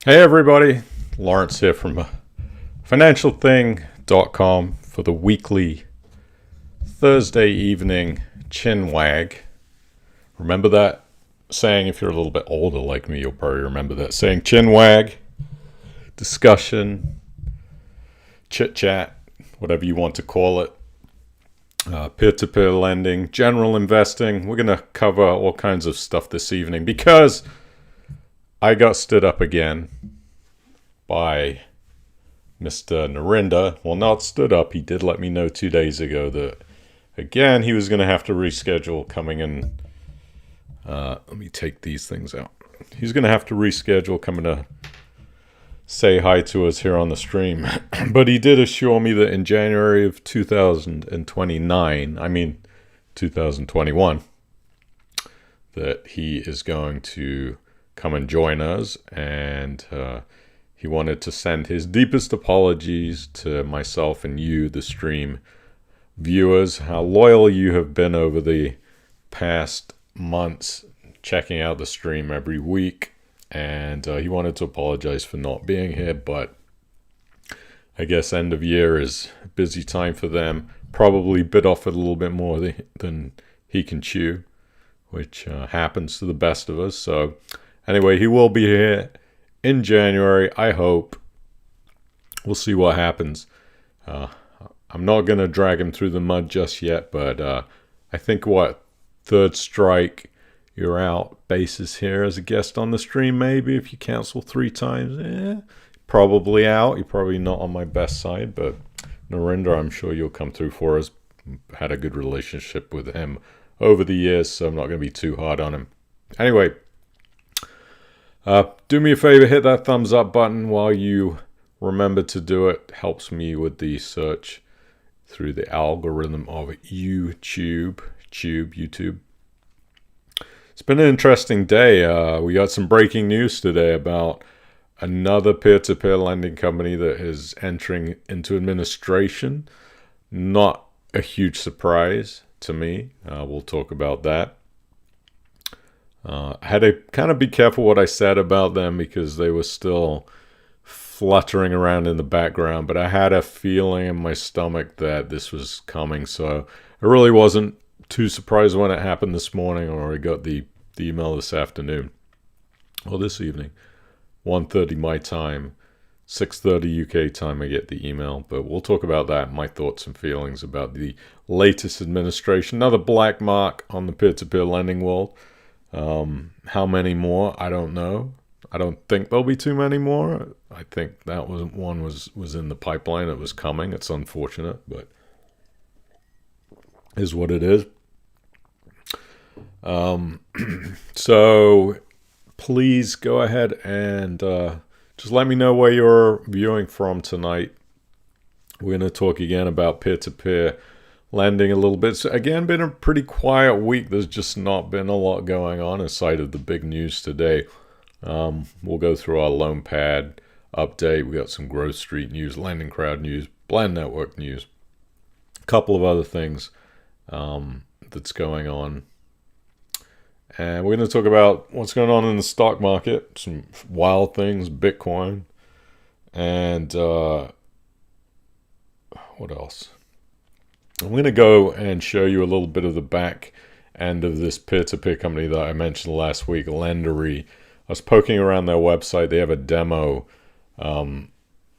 Hey everybody, Lawrence here from financialthing.com for the weekly Thursday evening chin wag. Remember that saying? If you're a little bit older like me, you'll probably remember that saying. Chin wag, discussion, chit chat, whatever you want to call it. Peer-to-peer lending, general investing. We're going to cover all kinds of stuff this evening because I got stood up again by Mr. Narinder. Well, not stood up. He did let me know 2 days ago that, again, he was going to have to reschedule coming in. Let me take these things out. He's going to have to reschedule coming to say hi to us here on the stream. But he did assure me that in January of 2021, that he is going to come and join us, and he wanted to send his deepest apologies to myself and you, the stream viewers, how loyal you have been over the past months, checking out the stream every week, and he wanted to apologize for not being here, but I guess end of year is a busy time for them, probably bit off it a little bit more than he can chew, which happens to the best of us. So anyway, he will be here in January, I hope. We'll see what happens. I'm not going to drag him through the mud just yet, but I think, third strike, you're out basis here as a guest on the stream, maybe, if you cancel 3 times. Probably out. You're probably not on my best side, but Narinder, I'm sure you'll come through for us. Had a good relationship with him over the years, so I'm not going to be too hard on him. Anyway, do me a favor, hit that thumbs up button while you remember to do it. Helps me with the search through the algorithm of YouTube. It's been an interesting day. We got some breaking news today about another peer-to-peer lending company that is entering into administration. Not a huge surprise to me. We'll talk about that. I had to kind of be careful what I said about them because they were still fluttering around in the background, but I had a feeling in my stomach that this was coming, so I really wasn't too surprised when it happened this morning, or I got the email this afternoon, or this evening, 1:30 my time, 6:30 UK time I get the email, but we'll talk about that, my thoughts and feelings about the latest administration. Another black mark on the peer-to-peer lending world. How many more? I don't know. I don't think there'll be too many more. I think that was in the pipeline. It was coming. It's unfortunate, but is what it is. So please go ahead and just let me know where you're viewing from tonight. We're going to talk again about peer-to-peer lending a little bit. So again, been a pretty quiet week. There's just not been a lot going on aside of the big news today. We'll go through our Loanpad update. We got some Growth Street news, Lending Crowd news, Blend Network news, a couple of other things that's going on. And we're going to talk about what's going on in the stock market, some wild things, Bitcoin, and what else? I'm going to go and show you a little bit of the back end of this peer-to-peer company that I mentioned last week, Lendary. I was poking around their website. They have a demo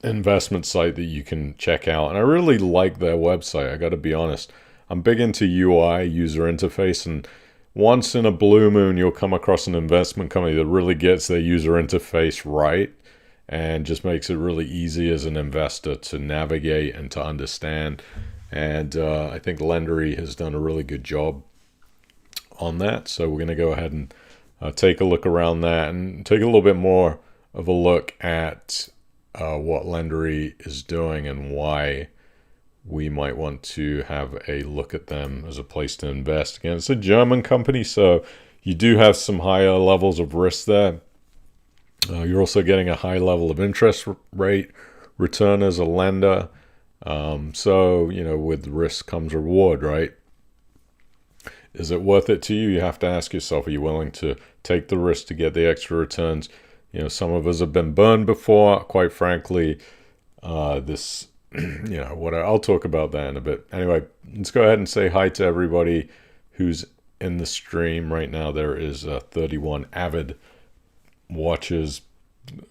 investment site that you can check out. And I really like their website, I got to be honest. I'm big into UI, user interface, and once in a blue moon, you'll come across an investment company that really gets their user interface right and just makes it really easy as an investor to navigate and to understand. And I think Lendary has done a really good job on that. So we're going to go ahead and take a look around that and take a little bit more of a look at what Lendary is doing and why we might want to have a look at them as a place to invest. Again, it's a German company, so you do have some higher levels of risk there. You're also getting a high level of interest rate return as a lender. So, with risk comes reward, right? Is it worth it to you? You have to ask yourself, are you willing to take the risk to get the extra returns? Some of us have been burned before. Quite frankly, this, I'll talk about that in a bit. Anyway, let's go ahead and say hi to everybody who's in the stream right now. There is 31 avid watchers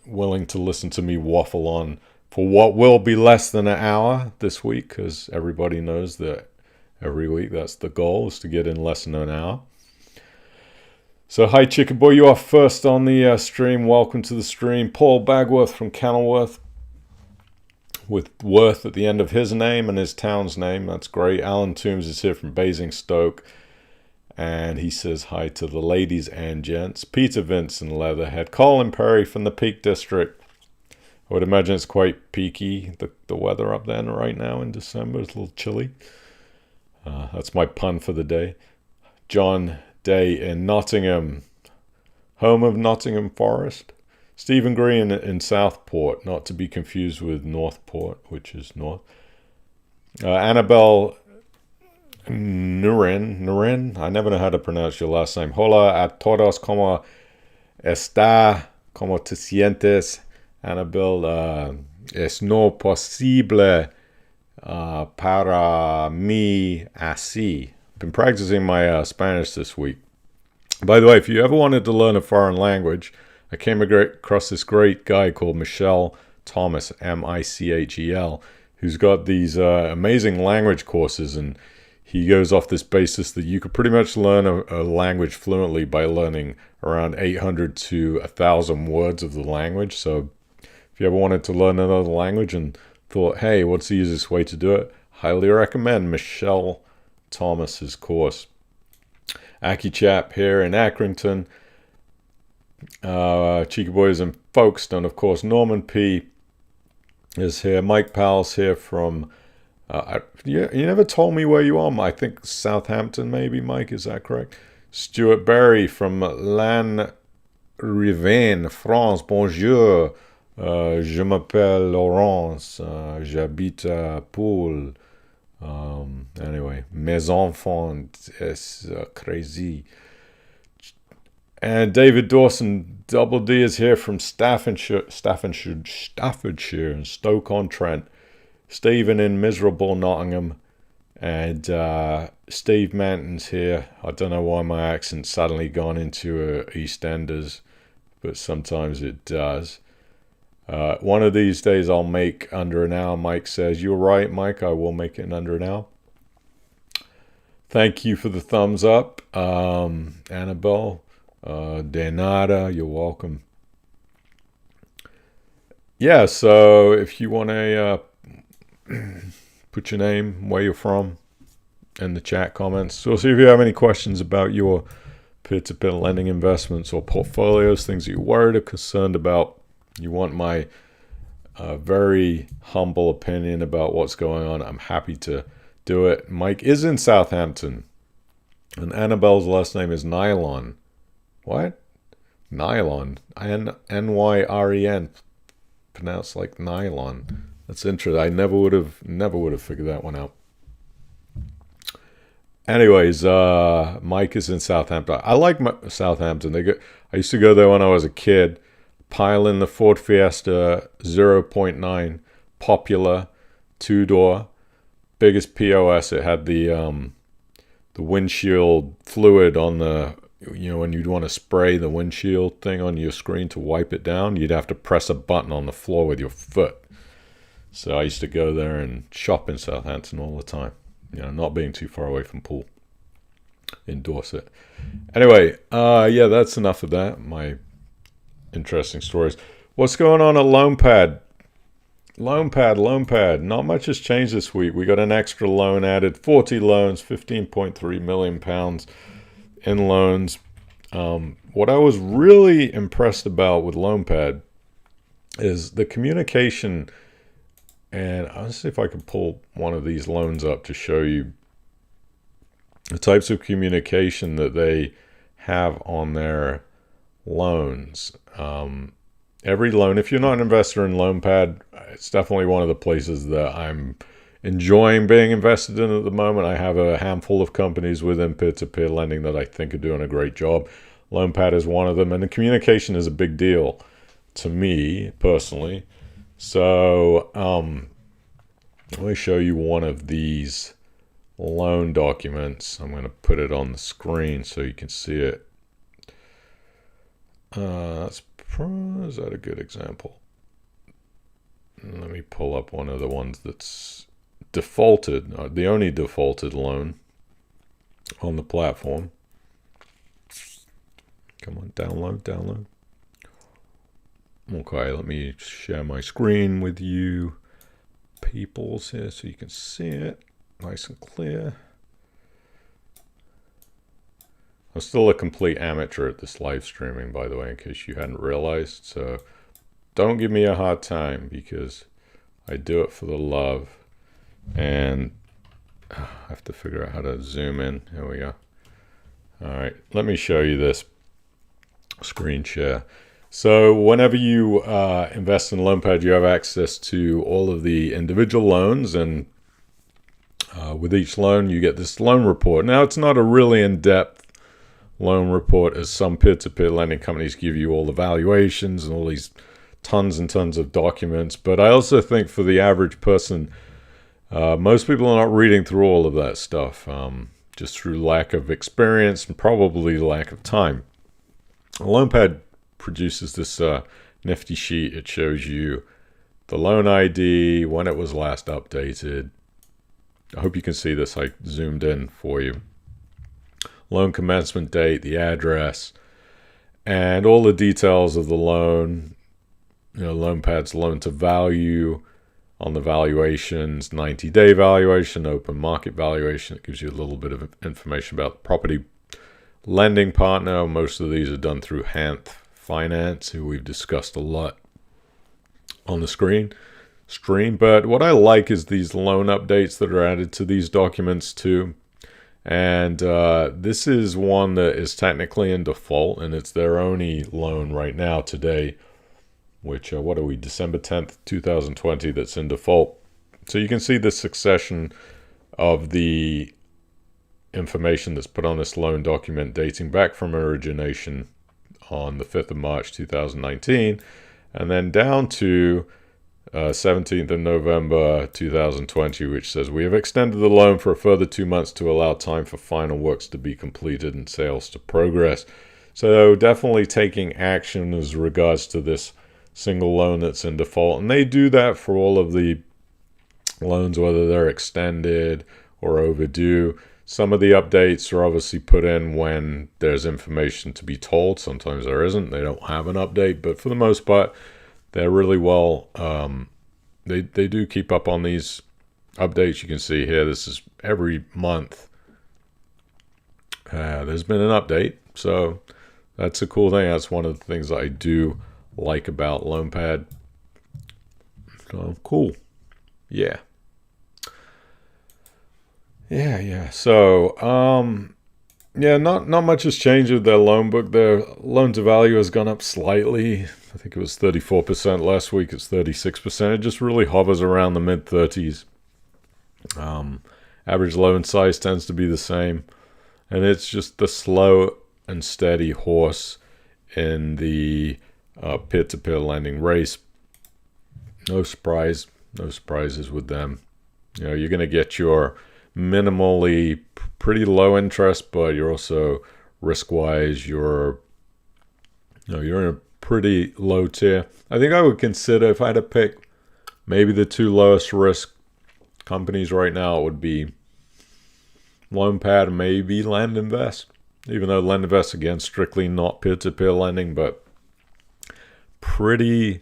willing to listen to me waffle on for what will be less than an hour this week, because everybody knows that every week that's the goal, is to get in less than an hour. So hi Chicken Boy, you are first on the stream. Welcome to the stream. Paul Bagworth from Kenilworth, with Worth at the end of his name and his town's name. That's great. Alan Toombs is here from Basingstoke, and he says hi to the ladies and gents. Peter Vincent Leatherhead. Colin Perry from the Peak District. I would imagine it's quite peaky, the weather up there right now in December. It's a little chilly. That's my pun for the day. John Day in Nottingham, home of Nottingham Forest. Stephen Green in Southport, not to be confused with Northport, which is north. Annabelle Nurin, I never know how to pronounce your last name. Hola a todos, ¿cómo está? ¿Cómo te sientes? Annabelle, es no posible para mí así. Been practicing my Spanish this week. By the way, if you ever wanted to learn a foreign language, I came across this great guy called Michel Thomas, Michel, who's got these amazing language courses, and he goes off this basis that you could pretty much learn a language fluently by learning around 800 to 1,000 words of the language. So if you ever wanted to learn another language and thought, hey, what's the easiest way to do it? Highly recommend Michel Thomas's course. Aki Chap here in Accrington. Cheeky Boys in Folkestone, of course. Norman P is here. Mike Powell's here from... you never told me where you are. I think Southampton, maybe, Mike. Is that correct? Stuart Berry from Lanrivain, France. Bonjour. Je m'appelle Laurence. J'habite à Poole. Anyway, mes enfants es crazy. And David Dawson, Double D, is here from Staffordshire and Stoke-on-Trent. Stephen in miserable Nottingham. And Steve Manton's here. I don't know why my accent's suddenly gone into EastEnders, but sometimes it does. One of these days I'll make under an hour, Mike says. You're right, Mike. I will make it in under an hour. Thank you for the thumbs up. Annabelle, Denada, you're welcome. Yeah, so if you want to put your name, where you're from, in the chat comments. So see if you have any questions about your peer-to-peer lending investments or portfolios, things that you're worried or concerned about. You want my very humble opinion about what's going on, I'm happy to do it. Mike is in Southampton, and Annabelle's last name is Nylon. What? Nylon. N-Y-R-E-N. Pronounced like nylon. That's interesting. I never would have figured that one out. Anyways, Mike is in Southampton. I like Southampton. I used to go there when I was a kid. Pile in the Ford Fiesta 0.9, popular, 2-door, biggest POS. It had the windshield fluid on the, when you'd want to spray the windshield thing on your screen to wipe it down, you'd have to press a button on the floor with your foot. So I used to go there and shop in Southampton all the time, not being too far away from Poole in Dorset. Anyway, that's enough of that. My interesting stories. What's going on at Loanpad? Loanpad. Not much has changed this week. We got an extra loan added, 40 loans, £15.3 million in loans. What I was really impressed about with Loanpad is the communication. And I'll see if I can pull one of these loans up to show you the types of communication that they have on their loans. Every loan, if you're not an investor in Loanpad, it's definitely one of the places that I'm enjoying being invested in at the moment. I have a handful of companies within peer-to-peer lending that I think are doing a great job. Loanpad is one of them, and the communication is a big deal. to me personally. So let me show you one of these loan documents. I'm going to put it on the screen so you can see it. Is that a good example? Let me pull up one of the ones that's defaulted, the only defaulted loan on the platform. Come on, download. Okay, let me share my screen with you peoples here so you can see it nice and clear. I'm still a complete amateur at this live streaming, by the way, in case you hadn't realized. So don't give me a hard time because I do it for the love. And I have to figure out how to zoom in. Here we go. All right, let me show you this screen share. So whenever you invest in Loanpad, you have access to all of the individual loans, and with each loan, you get this loan report. Now, it's not a really in-depth loan report as some peer-to-peer lending companies give you all the valuations and all these tons and tons of documents. But I also think for the average person, most people are not reading through all of that stuff, just through lack of experience and probably lack of time. Loanpad produces this nifty sheet. It shows you the loan ID, when it was last updated. I hope you can see this. I zoomed in for you. Loan commencement date, the address, and all the details of the loan. Loanpad's loan to value on the valuations, 90-day valuation, open market valuation. It gives you a little bit of information about the property lending partner. Most of these are done through Hanth Finance, who we've discussed a lot on the stream. But what I like is these loan updates that are added to these documents too. And this is one that is technically in default, and it's their only loan right now today, which, what are we, December 10th, 2020, that's in default. So you can see the succession of the information that's put on this loan document dating back from origination on the 5th of March, 2019, and then down to 17th of November 2020, which says, we have extended the loan for a further 2 months to allow time for final works to be completed and sales to progress. So definitely taking action as regards to this single loan that's in default. And they do that for all of the loans, whether they're extended or overdue. Some of the updates are obviously put in when there's information to be told. Sometimes there isn't. They don't have an update. But for the most part, they're really well, they do keep up on these updates. You can see here, this is every month. There's been an update. So that's a cool thing. That's one of the things that I do like about Loanpad. So cool. Yeah. So, not much has changed with their loan book. Their loan to value has gone up slightly. I think it was 34% last week. It's 36%. It just really hovers around the mid-30s. Average loan size tends to be the same. And it's just the slow and steady horse in the peer-to-peer lending race. No surprises with them. You're going to get your minimally pretty low interest, but you're also risk-wise, you're in a pretty low tier. I think I would consider, if I had to pick maybe the two lowest risk companies right now, it would be Loanpad and maybe LendInvest. Even though LendInvest, again, strictly not peer-to-peer lending, but pretty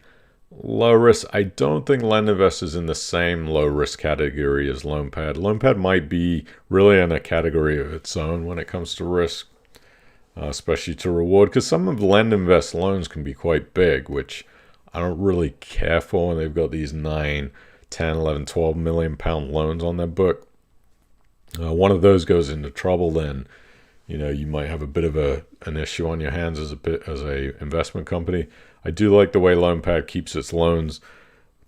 low risk. I don't think LendInvest is in the same low risk category as Loanpad. Loanpad might be really in a category of its own when it comes to risk, especially to reward, because some of LendInvest loans can be quite big, which I don't really care for. And they've got these 9, 10, 11, 12 million pound loans on their book. One of those goes into trouble, then you might have a bit of an issue on your hands as a investment company. I do like the way Loanpad keeps its loans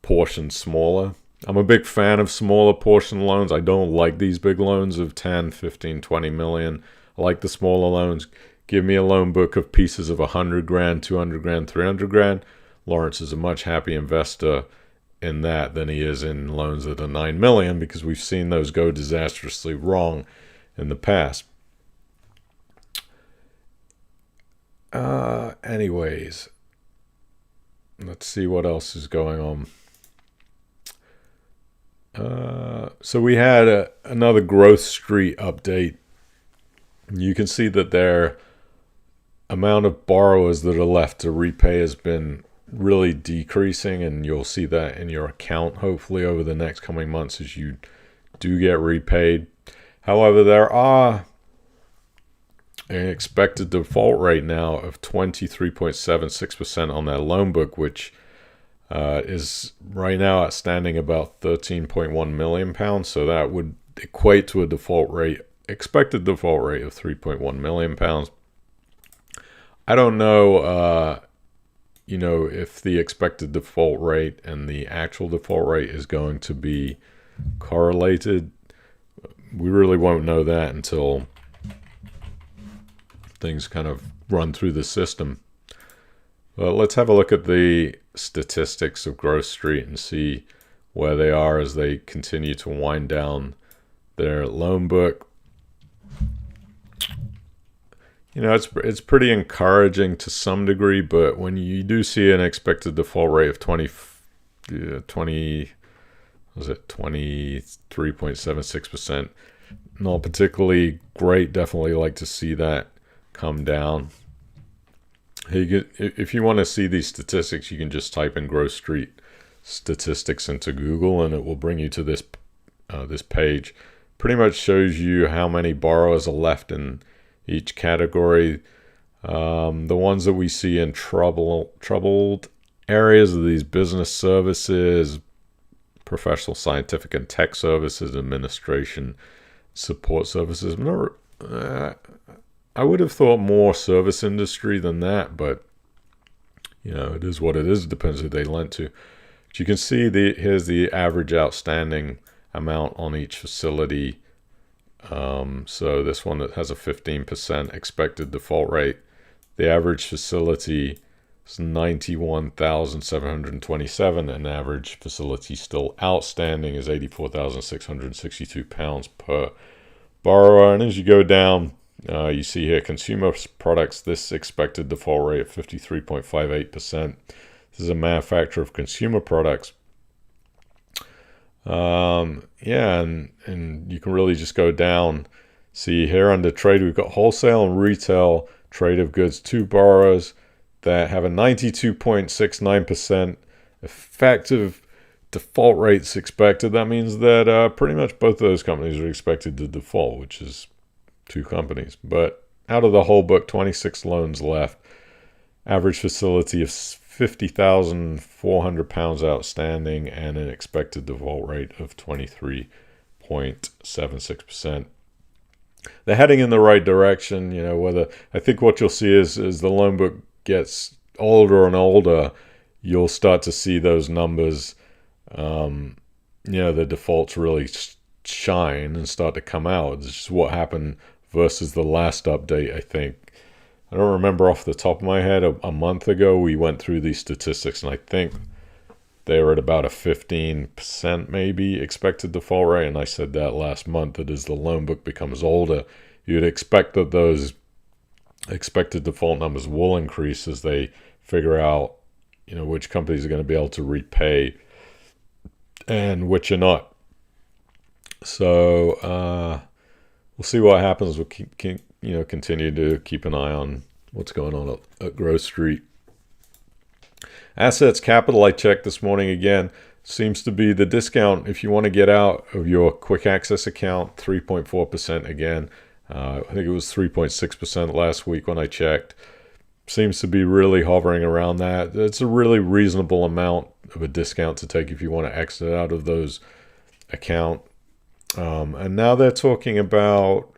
portioned smaller. I'm a big fan of smaller portion loans. I don't like these big loans of 10, 15, 20 million. I like the smaller loans. Give me a loan book of pieces of 100 grand, 200 grand, 300 grand. Lawrence is a much happy investor in that than he is in loans that are $9 million, because we've seen those go disastrously wrong in the past. Anyways, let's see what else is going on. So we had another Growth Street update. You can see that their amount of borrowers that are left to repay has been really decreasing, and you'll see that in your account hopefully over the next coming months as you do get repaid. However, there are an expected default rate now of 23.76% on their loan book, which is right now outstanding about £13.1 million. So that would equate to a expected default rate of £3.1 million. I don't know, if the expected default rate and the actual default rate is going to be correlated. We really won't know that until things kind of run through the system. Well, let's have a look at the statistics of Growth Street and see where they are as they continue to wind down their loan book. It's pretty encouraging to some degree, but when you do see an expected default rate of 23.76%, not particularly great. Definitely like to see that come down. If you want to see these statistics, you can just type in Growth Street statistics into Google, and it will bring you to this page. Pretty much shows you how many borrowers are left in each category. The ones that we see in troubled areas are these business services, professional, scientific, and tech services, administration, support services. I would have thought more service industry than that, but it is what it is. It depends who they lent to. But you can see here's the average outstanding amount on each facility. So this one that has a 15% expected default rate, the average facility is 91,727, and average facility still outstanding is £84,662 per borrower. And as you go down, you see here consumer products, this expected default rate of 53.58%. This is a manufacturer of consumer products. And you can really just go down. See here under trade, we've got wholesale and retail trade of goods to borrowers that have a 92.69% effective default rates expected. That means that pretty much both of those companies are expected to default, which is 2 companies. But out of the whole book, 26 loans left. Average facility of £50,400 outstanding, and an expected default rate of 23.76%. They're heading in the right direction. I think what you'll see is the loan book gets older and older, you'll start to see those numbers, the defaults really shine and start to come out. It's just what happened versus the last update, I think. I don't remember off the top of my head. A month ago, we went through these statistics, and I think they were at about a 15% maybe expected default rate. And I said that last month, that as the loan book becomes older, you'd expect that those expected default numbers will increase as they figure out, which companies are going to be able to repay and which are not. So we'll see what happens. We'll continue to keep an eye on what's going on at Growth Street. Assets capital, I checked this morning again, seems to be the discount if you want to get out of your quick access account, 3.4% again. I think it was 3.6% last week when I checked. Seems to be really hovering around that. It's a really reasonable amount of a discount to take if you want to exit out of those account. And now they're talking about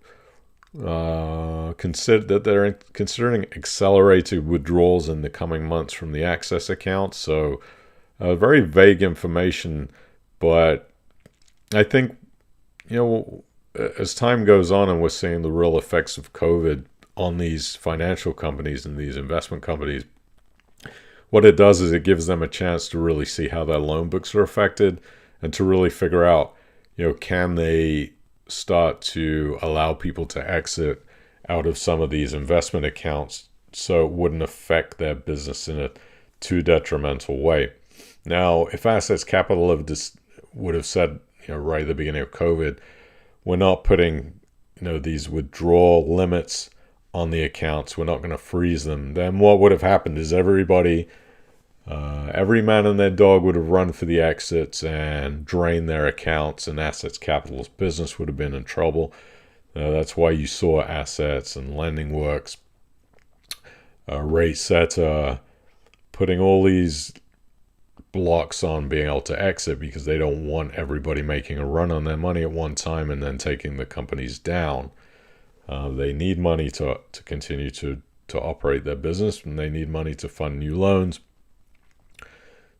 they're considering accelerated withdrawals in the coming months from the access account. So very vague information, but I think as time goes on and we're seeing the real effects of COVID on these financial companies and these investment companies, what it does is it gives them a chance to really see how their loan books are affected and to really figure out, can they start to allow people to exit out of some of these investment accounts so it wouldn't affect their business in a too detrimental way. Now, if Assets Capital would have said, right at the beginning of COVID, we're not putting, these withdrawal limits on the accounts, we're not going to freeze them, then what would have happened is everybody, every man and their dog would have run for the exits and drained their accounts, and Assets Capital's business would have been in trouble. That's why you saw Assets and Lending Works, Rate Setter, putting all these blocks on being able to exit because they don't want everybody making a run on their money at one time and then taking the companies down. They need money to continue to operate their business, and they need money to fund new loans.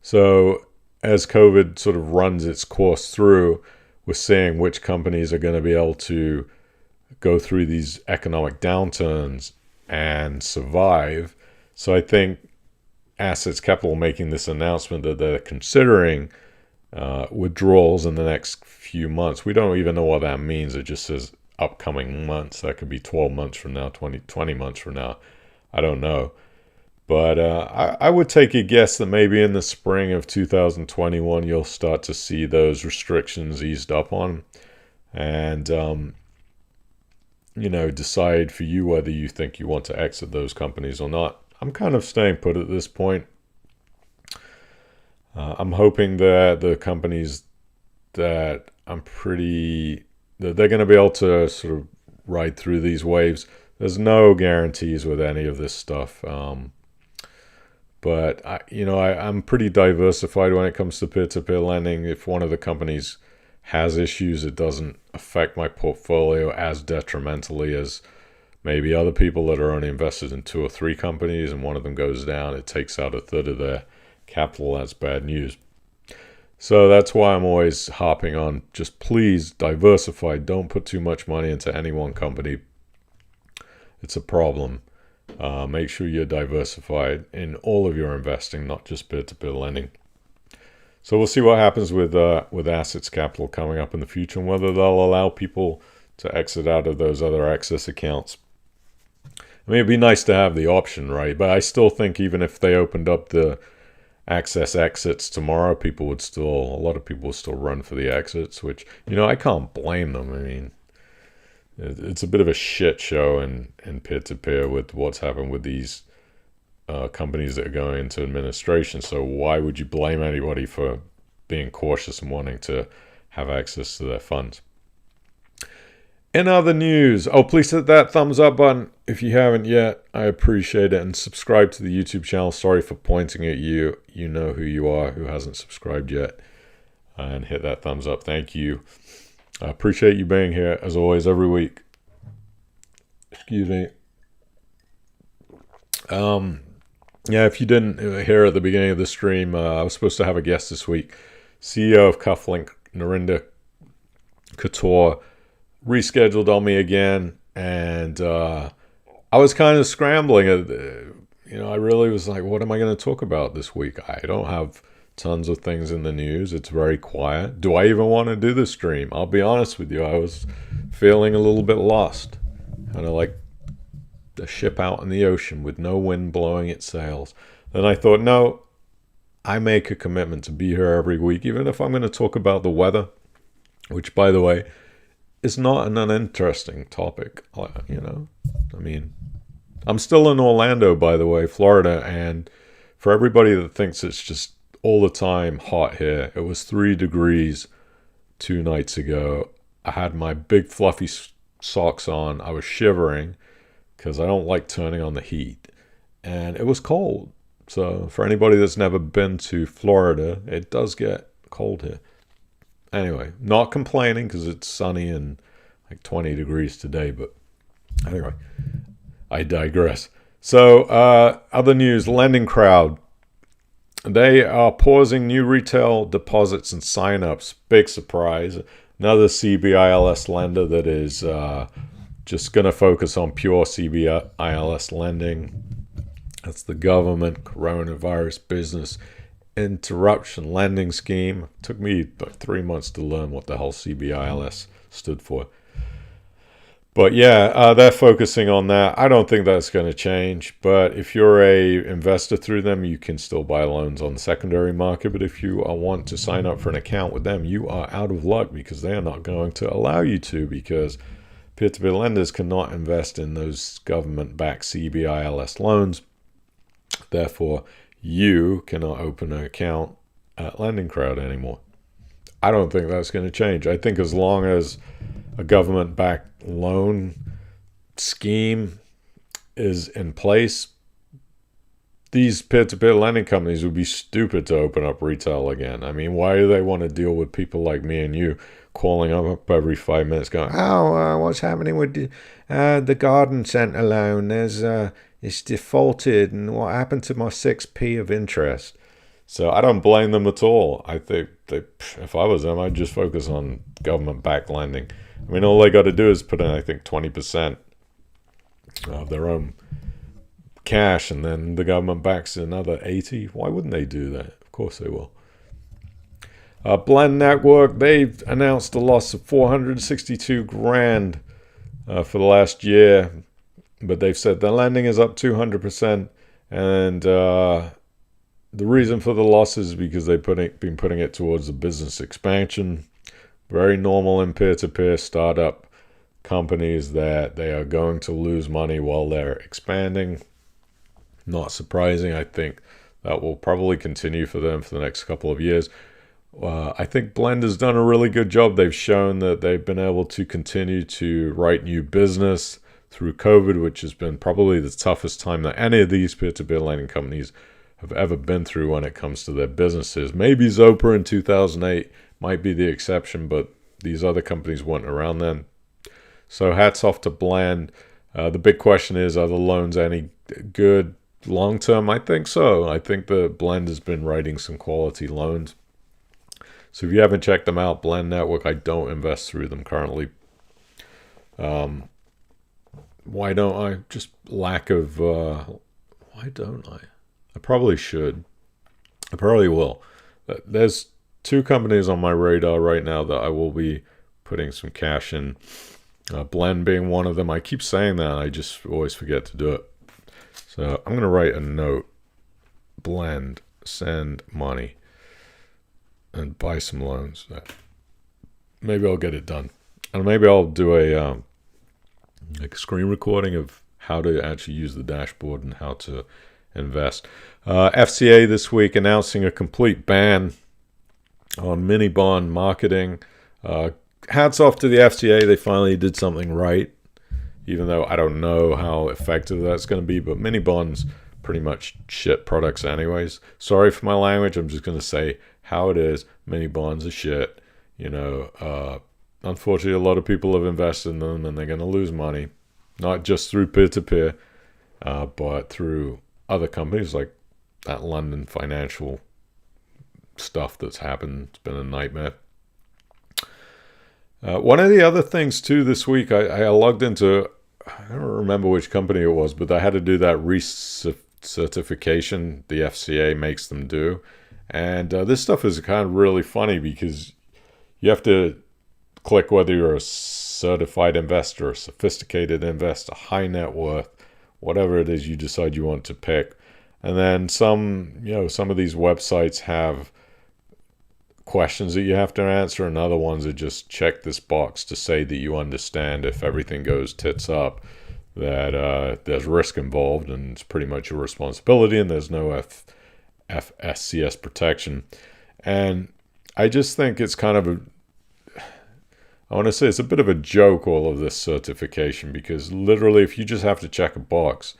So as COVID sort of runs its course through, we're seeing which companies are going to be able to go through these economic downturns and survive. So I think Assets Capital making this announcement that they're considering withdrawals in the next few months. We don't even know what that means. It just says upcoming months. That could be 12 months from now, 20 months from now. I don't know. But I would take a guess that maybe in the spring of 2021, you'll start to see those restrictions eased up on. And, decide for you whether you think you want to exit those companies or not. I'm kind of staying put at this point. I'm hoping that the companies that that they're going to be able to sort of ride through these waves. There's no guarantees with any of this stuff. But I'm pretty diversified when it comes to peer-to-peer lending. If one of the companies has issues, it doesn't affect my portfolio as detrimentally as maybe other people that are only invested in 2 or 3 companies, and one of them goes down, it takes out a third of their capital. That's bad news. So that's why I'm always harping on, just please diversify. Don't put too much money into any one company. It's a problem. Make sure you're diversified in all of your investing, not just peer-to-peer lending. So we'll see what happens with Assets Capital coming up in the future, and whether they'll allow people to exit out of those other access accounts. I mean, it'd be nice to have the option, right? But I still think even if they opened up the access exits tomorrow, a lot of people would still run for the exits, which, I can't blame them. I mean, it's a bit of a shit show in peer-to-peer with what's happened with these companies that are going into administration. So why would you blame anybody for being cautious and wanting to have access to their funds? In other news, please hit that thumbs up button if you haven't yet. I appreciate it. And subscribe to the YouTube channel. Sorry for pointing at you. You know who you are who hasn't subscribed yet. And hit that thumbs up. Thank you. I appreciate you being here, as always, every week. Excuse me. If you didn't hear at the beginning of the stream, I was supposed to have a guest this week. CEO of Cufflink, Narinder Kaur, rescheduled on me again, and I was kind of scrambling. I really was like, what am I going to talk about this week? I don't have tons of things in the news. It's very quiet. Do I even want to do the stream? I'll be honest with you. I was feeling a little bit lost, kind of like a ship out in the ocean with no wind blowing its sails. Then I thought, no, I make a commitment to be here every week, even if I'm going to talk about the weather, which, by the way, is not an uninteresting topic. I mean, I'm still in Orlando, by the way, Florida, and for everybody that thinks it's just all the time hot here, it was 3 degrees 2 nights ago. I had my big fluffy socks on. I was shivering because I don't like turning on the heat, and it was cold. So for anybody that's never been to Florida, it does get cold here. Anyway, not complaining because it's sunny and like 20 degrees today, but anyway, I digress. So other news, Lending Crowd. They are pausing new retail deposits and signups. Big surprise. Another CBILS lender that is just going to focus on pure CBILS lending. That's the government coronavirus business interruption lending scheme. It took me about 3 months to learn what the hell CBILS stood for. But yeah, they're focusing on that. I don't think that's going to change. But if you're a investor through them, you can still buy loans on the secondary market. But if you want to sign up for an account with them, you are out of luck because they are not going to allow you to, because peer-to-peer lenders cannot invest in those government-backed CBILS loans. Therefore, you cannot open an account at LendingCrowd anymore. I don't think that's going to change. I think as long as a government-backed loan scheme is in place, these peer-to-peer lending companies would be stupid to open up retail again. I mean, why do they want to deal with people like me and you calling up every 5 minutes going, what's happening with the garden centre loan? It's defaulted, and what happened to my 6p of interest? So I don't blame them at all. I think if I was them, I'd just focus on government-backed lending. I mean, all they got to do is put in, I think, 20% of their own cash, and then the government backs another 80. Why wouldn't they do that? Of course they will. Blend Network, they've announced a loss of $462,000 for the last year, but they've said their lending is up 200%, and the reason for the loss is because they've been putting it towards the business expansion. Very normal in peer-to-peer startup companies that they are going to lose money while they're expanding. Not surprising. I think that will probably continue for them for the next couple of years. I think Blend has done a really good job. They've shown that they've been able to continue to write new business through COVID, which has been probably the toughest time that any of these peer-to-peer lending companies have ever been through when it comes to their businesses. Maybe Zopa in 2008 might be the exception, but these other companies weren't around then. So hats off to Blend. The big question is, are the loans any good long term? I think so. I think the Blend has been writing some quality loans. So if you haven't checked them out, Blend Network, I don't invest through them currently. Why don't I? Just lack of... why don't I? I probably should. I probably will. There's 2 companies on my radar right now that I will be putting some cash in. Blend being one of them. I keep saying that. I just always forget to do it. So I'm going to write a note. Blend, send money, and buy some loans. Maybe I'll get it done. And maybe I'll do a screen recording of how to actually use the dashboard and how to invest. FCA this week announcing a complete ban on Minibond Marketing. Hats off to the FCA. They finally did something right, even though I don't know how effective that's going to be. But Minibond's pretty much shit products anyways. Sorry for my language. I'm just going to say how it is. Minibonds are shit. Unfortunately, a lot of people have invested in them, and they're going to lose money. Not just through peer-to-peer, but through other companies like that London financial stuff that's happened. It's been a nightmare. One of the other things too this week, I logged into, I don't remember which company it was, but I had to do that recertification the FCA makes them do. And this stuff is kind of really funny because you have to click whether you're a certified investor, a sophisticated investor, high net worth, whatever it is you decide you want to pick. And then some of these websites have questions that you have to answer, and other ones are just check this box to say that you understand if everything goes tits up, that there's risk involved and it's pretty much your responsibility, and there's no FSCS protection. And I just think it's kind of I want to say it's a bit of a joke, all of this certification, because literally if you just have to check a box,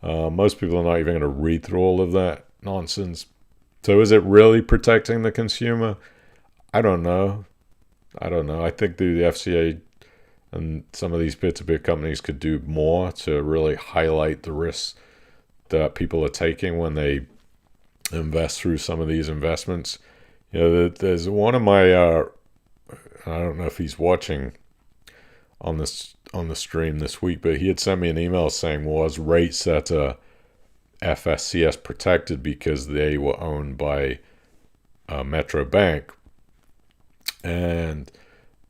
most people are not even going to read through all of that nonsense. So is it really protecting the consumer? I don't know. I think the FCA and some of these peer-to-peer companies could do more to really highlight the risks that people are taking when they invest through some of these investments. There's one of my, I don't know if he's watching on the stream this week, but he had sent me an email saying, was RateSetter FSCS protected because they were owned by Metro Bank. And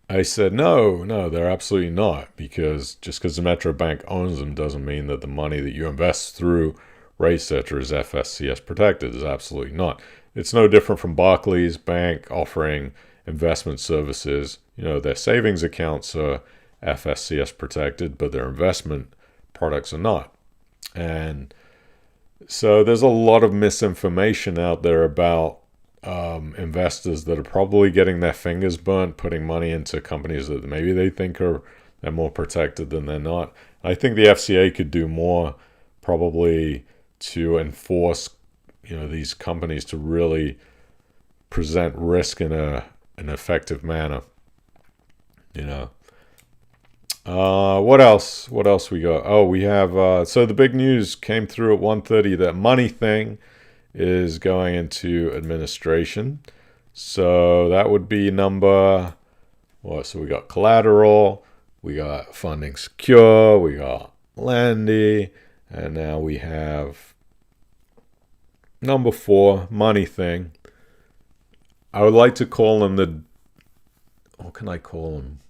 I said, no, they're absolutely not, because just because the Metro Bank owns them doesn't mean that the money that you invest through RateSetter is FSCS protected. It's absolutely not. It's no different from Barclays Bank offering investment services. Their savings accounts are FSCS protected, but their investment products are not. And so there's a lot of misinformation out there about investors that are probably getting their fingers burnt putting money into companies that maybe they think they're more protected than they're not. I think the FCA could do more probably to enforce these companies to really present risk in an effective manner. What else we got? Oh, we have so the big news came through at 1:30 that Moneything is going into administration. So that would be so we got Collateral, we got Funding Secure, we got Lendary, and now we have number 4, Moneything. I would like to call them what can I call them?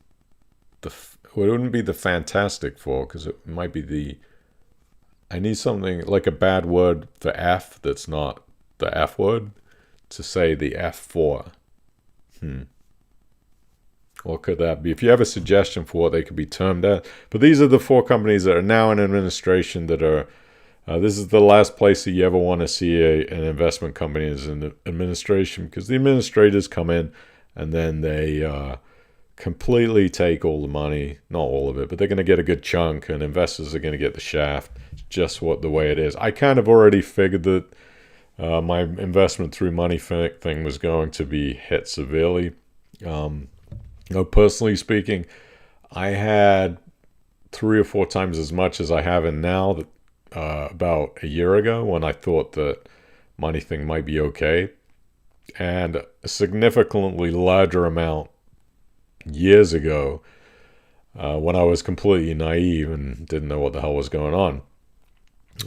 It wouldn't be the Fantastic Four, because it might be I need something like a bad word for F that's not the F word to say the F4. What could that be? If you have a suggestion for what they could be termed as. But these are the 4 companies that are now in administration that are, this is the last place that you ever want to see an investment company is in administration, because the administrators come in and then they completely take all the money, not all of it, but they're going to get a good chunk, and investors are going to get the shaft. It's just the way it is. I kind of already figured that my investment through Moneything was going to be hit severely. Personally speaking, I had 3 or 4 times as much as I have in now about a year ago, when I thought that Moneything might be okay, and a significantly larger amount years ago when I was completely naive and didn't know what the hell was going on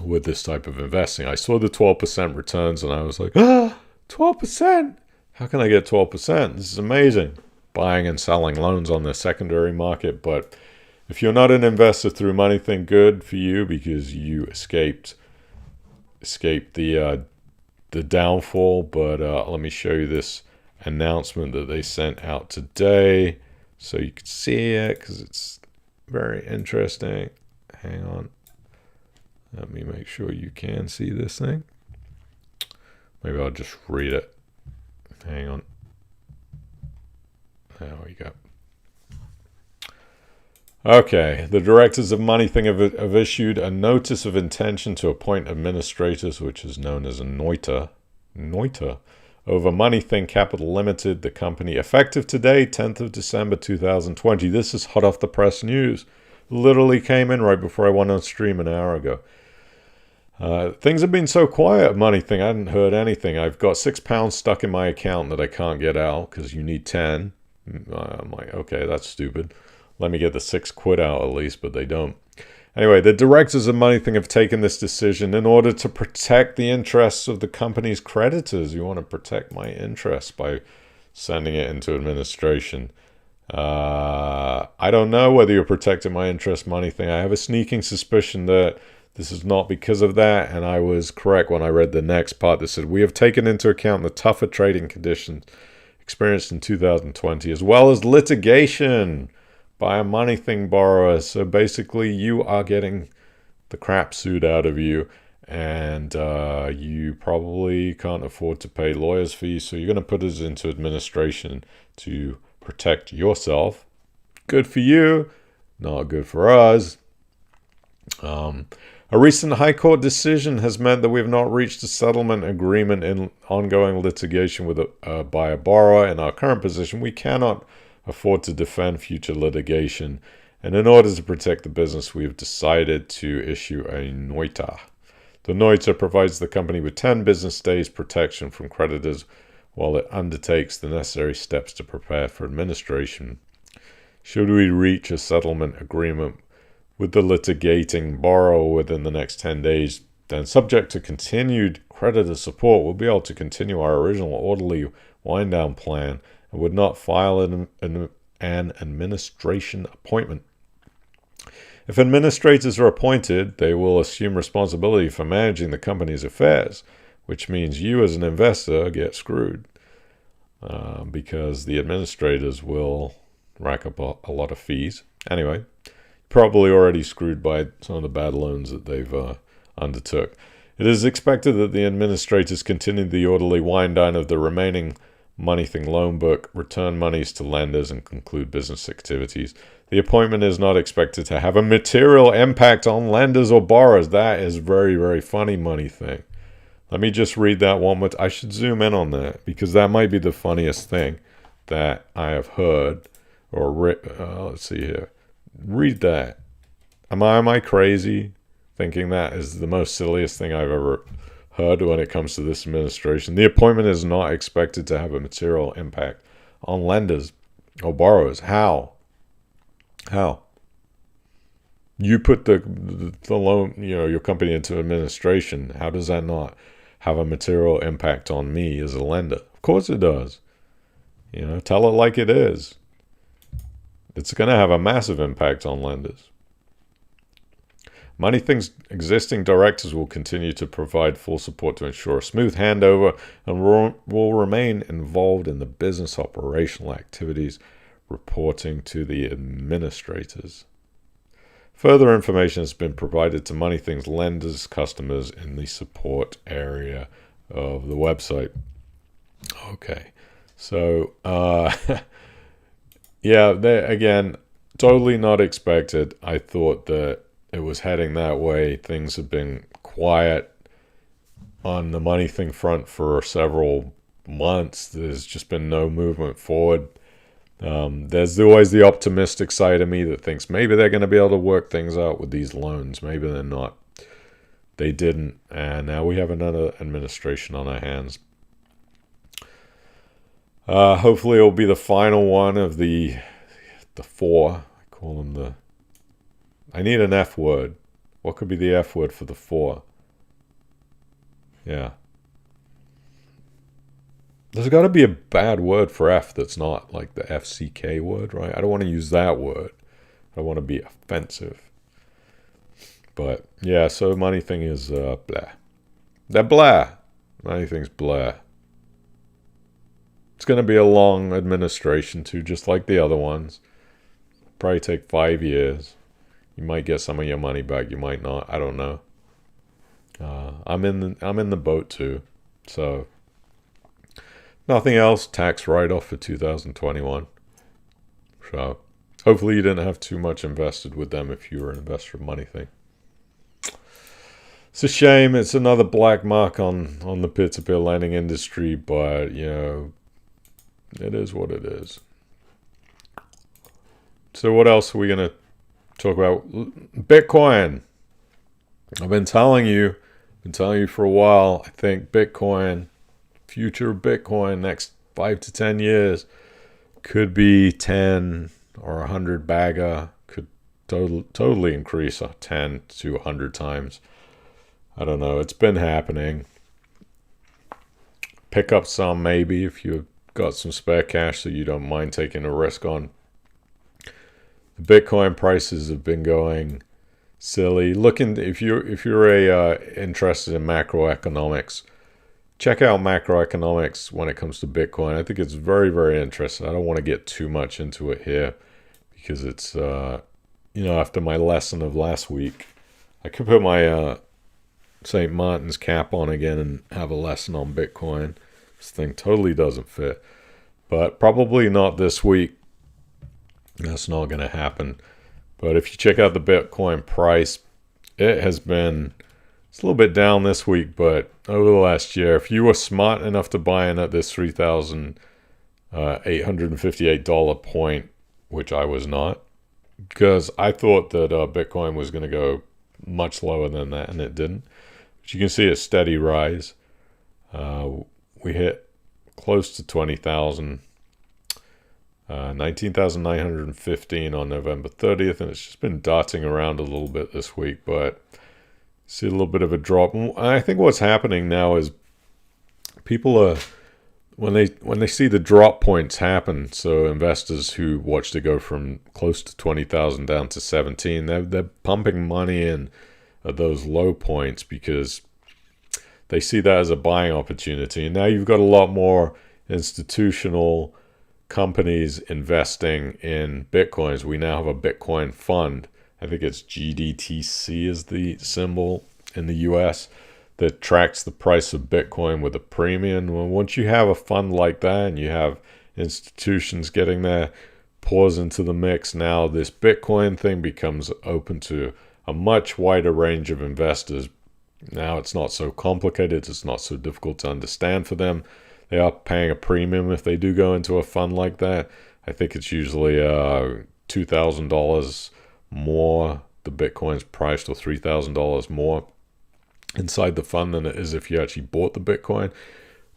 with this type of investing. I saw the 12% returns and I was like, 12%? How can I get 12%? This is amazing. Buying and selling loans on the secondary market. But if you're not an investor through Moneything, good for you, because you escaped the downfall. But let me show you this announcement that they sent out today so you can see it, because it's very interesting. Hang on. Let me make sure you can see this thing. Maybe I'll just read it. Hang on. There we go. Okay. The directors of Moneything have issued a notice of intention to appoint administrators, which is known as a NOITA, over Moneything Capital Limited, the company, effective today, 10th of December 2020. This is hot off the press news. Literally came in right before I went on stream an hour ago. Things have been so quiet at Moneything. I hadn't heard anything. I've got £6 stuck in my account that I can't get out because you need 10. I'm like, okay, that's stupid. Let me get the £6 out at least, but they don't. Anyway, the directors of Moneything have taken this decision in order to protect the interests of the company's creditors. You want to protect my interests by sending it into administration. I don't know whether you're protecting my interest, Moneything. I have a sneaking suspicion that this is not because of that, and I was correct when I read the next part that said, we have taken into account the tougher trading conditions experienced in 2020, as well as litigation by a Moneything borrower. So basically, you are getting the crap sued out of you, and you probably can't afford to pay lawyers' fees, so you're going to put us into administration to protect yourself. Good for you, not good for us. A recent High Court decision has meant that we have not reached a settlement agreement in ongoing litigation with by a borrower. In our current position, we cannot afford to defend future litigation, and in order to protect the business, we have decided to issue a NOITA. The NOITA provides the company with 10 business days protection from creditors while it undertakes the necessary steps to prepare for administration. Should we reach a settlement agreement with the litigating borrower within the next 10 days, Then, subject to continued creditor support, we'll be able to continue our original orderly wind-down plan and would not file an administration appointment. If administrators are appointed, they will assume responsibility for managing the company's affairs, which means you as an investor get screwed because the administrators will rack up a lot of fees. Anyway, probably already screwed by some of the bad loans that they've undertook. It is expected that the administrators continue the orderly wind down of the remaining Moneything loan book, return monies to lenders, and conclude business activities. The appointment is not expected to have a material impact on lenders or borrowers. That is very, very funny, Moneything. Let me just read that one more. I should zoom in on that because that might be the funniest thing that I have heard or let's see here. Read that. Am I crazy thinking that is the most silliest thing I've ever heard when it comes to this administration? The appointment is not expected to have a material impact on lenders or borrowers. How? You put the loan, your company into administration. How does that not have a material impact on me as a lender? Of course it does. Tell it like it is. It's going to have a massive impact on lenders. Moneything's existing directors will continue to provide full support to ensure a smooth handover and will remain involved in the business operational activities, reporting to the administrators. Further information has been provided to Moneything's lenders, customers in the support area of the website. Okay, so yeah, again, totally not expected. I thought that it was heading that way. Things have been quiet on the Moneything front for several months. There's just been no movement forward. There's always the optimistic side of me that thinks maybe they're going to be able to work things out with these loans. Maybe they're not. They didn't, and now we have another administration on our hands. Hopefully it'll be the final one of the four. I call them I need an F word. What could be the F word for the four? Yeah. There's got to be a bad word for F that's not like the FCK word, right? I don't want to use that word. I don't want to be offensive. But, yeah, so Moneything is blah. They're blah. Moneything's blah. It's going to be a long administration, too, just like the other ones. Probably take 5 years. You might get some of your money back. You might not. I don't know. I'm in the boat, too. So... nothing else. Tax write-off for 2021. So hopefully you didn't have too much invested with them if you were an investor of Moneything. It's a shame. It's another black mark on the peer-to-peer lending industry, but, it is what it is. So what else are we going to talk about? Bitcoin. I've been telling you for a while, I think Bitcoin... future Bitcoin next 5 to 10 years could be 10 or 100 bagger, could totally increase 10 to 100 times. I don't know. It's been happening. Pick up some maybe if you've got some spare cash that you don't mind taking a risk on. The Bitcoin prices have been going silly. If you're interested in macroeconomics, check out macroeconomics when it comes to Bitcoin. I think it's very, very interesting. I don't want to get too much into it here because it's, after my lesson of last week, I could put my St. Martin's cap on again and have a lesson on Bitcoin. This thing totally doesn't fit. But probably not this week. That's not going to happen. But if you check out the Bitcoin price, it has been... it's a little bit down this week, but over the last year, if you were smart enough to buy in at this $3,858 point, which I was not, because I thought that Bitcoin was going to go much lower than that, and it didn't. But you can see a steady rise. We hit close to 20,000, 19,915 on November 30th, and it's just been darting around a little bit this week, but See a little bit of a drop. I think what's happening now is people are, when they see the drop points happen, so investors who watched it go from close to 20,000 down to 17, they're pumping money in at those low points because they see that as a buying opportunity. And now you've got a lot more institutional companies investing in Bitcoins. We now have a Bitcoin fund. I think it's GDTC is the symbol in the US that tracks the price of Bitcoin with a premium. Well, once you have a fund like that and you have institutions getting their paws into the mix, now this Bitcoin thing becomes open to a much wider range of investors. Now it's not so complicated. It's not so difficult to understand for them. They are paying a premium if they do go into a fund like that. I think it's usually $2,000 more. The Bitcoin's priced, or $3,000 more inside the fund than it is if you actually bought the Bitcoin.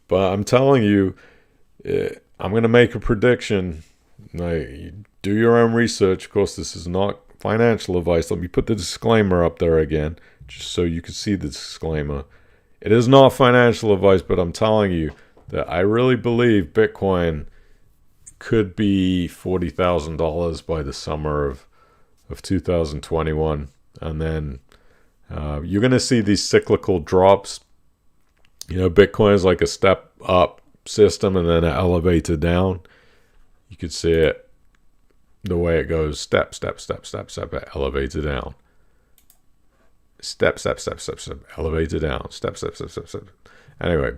But I'm telling you, I'm going to make a prediction. You do your own research. Of course, this is not financial advice. Let me put the disclaimer up there again, just so you can see the disclaimer. It is not financial advice, but I'm telling you that I really believe Bitcoin could be $40,000 by the summer of 2021. And then you're going to see these cyclical drops. Bitcoin is like a step up system and then an elevator down. You could see it the way it goes: step, step, step, step, step, elevator down. Step, step, step, step, step, elevator down. Step, step, step, step, step. Anyway,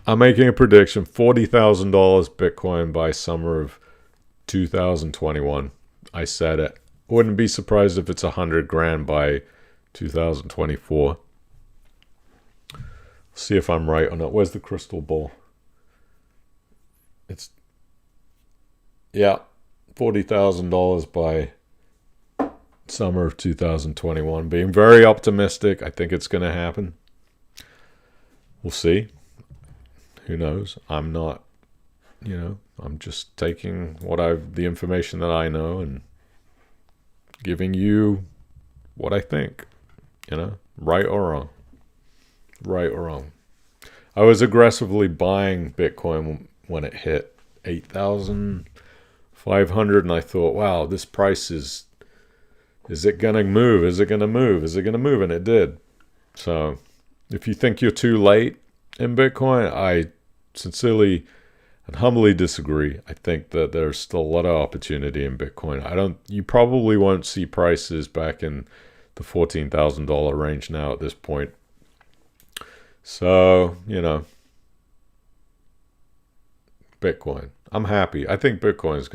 I'm making a prediction: $40,000 Bitcoin by summer of 2021. I said it. Wouldn't be surprised if it's $100,000 by 2024. See if I'm right or not. Where's the crystal ball? It's, yeah, $40,000 by summer of 2021. Being very optimistic. I think it's going to happen. We'll see. Who knows? I'm not, I'm just taking the information that I know and giving you what I think, right or wrong. Right or wrong. I was aggressively buying Bitcoin when it hit 8,500, and I thought, wow, this price is it going to move? Is it going to move? Is it going to move? And it did. So if you think you're too late in Bitcoin, I sincerely and humbly disagree. I think that there's still a lot of opportunity in Bitcoin. You probably won't see prices back in the $14,000 range now at this point. So, Bitcoin. I'm happy. I think Bitcoin is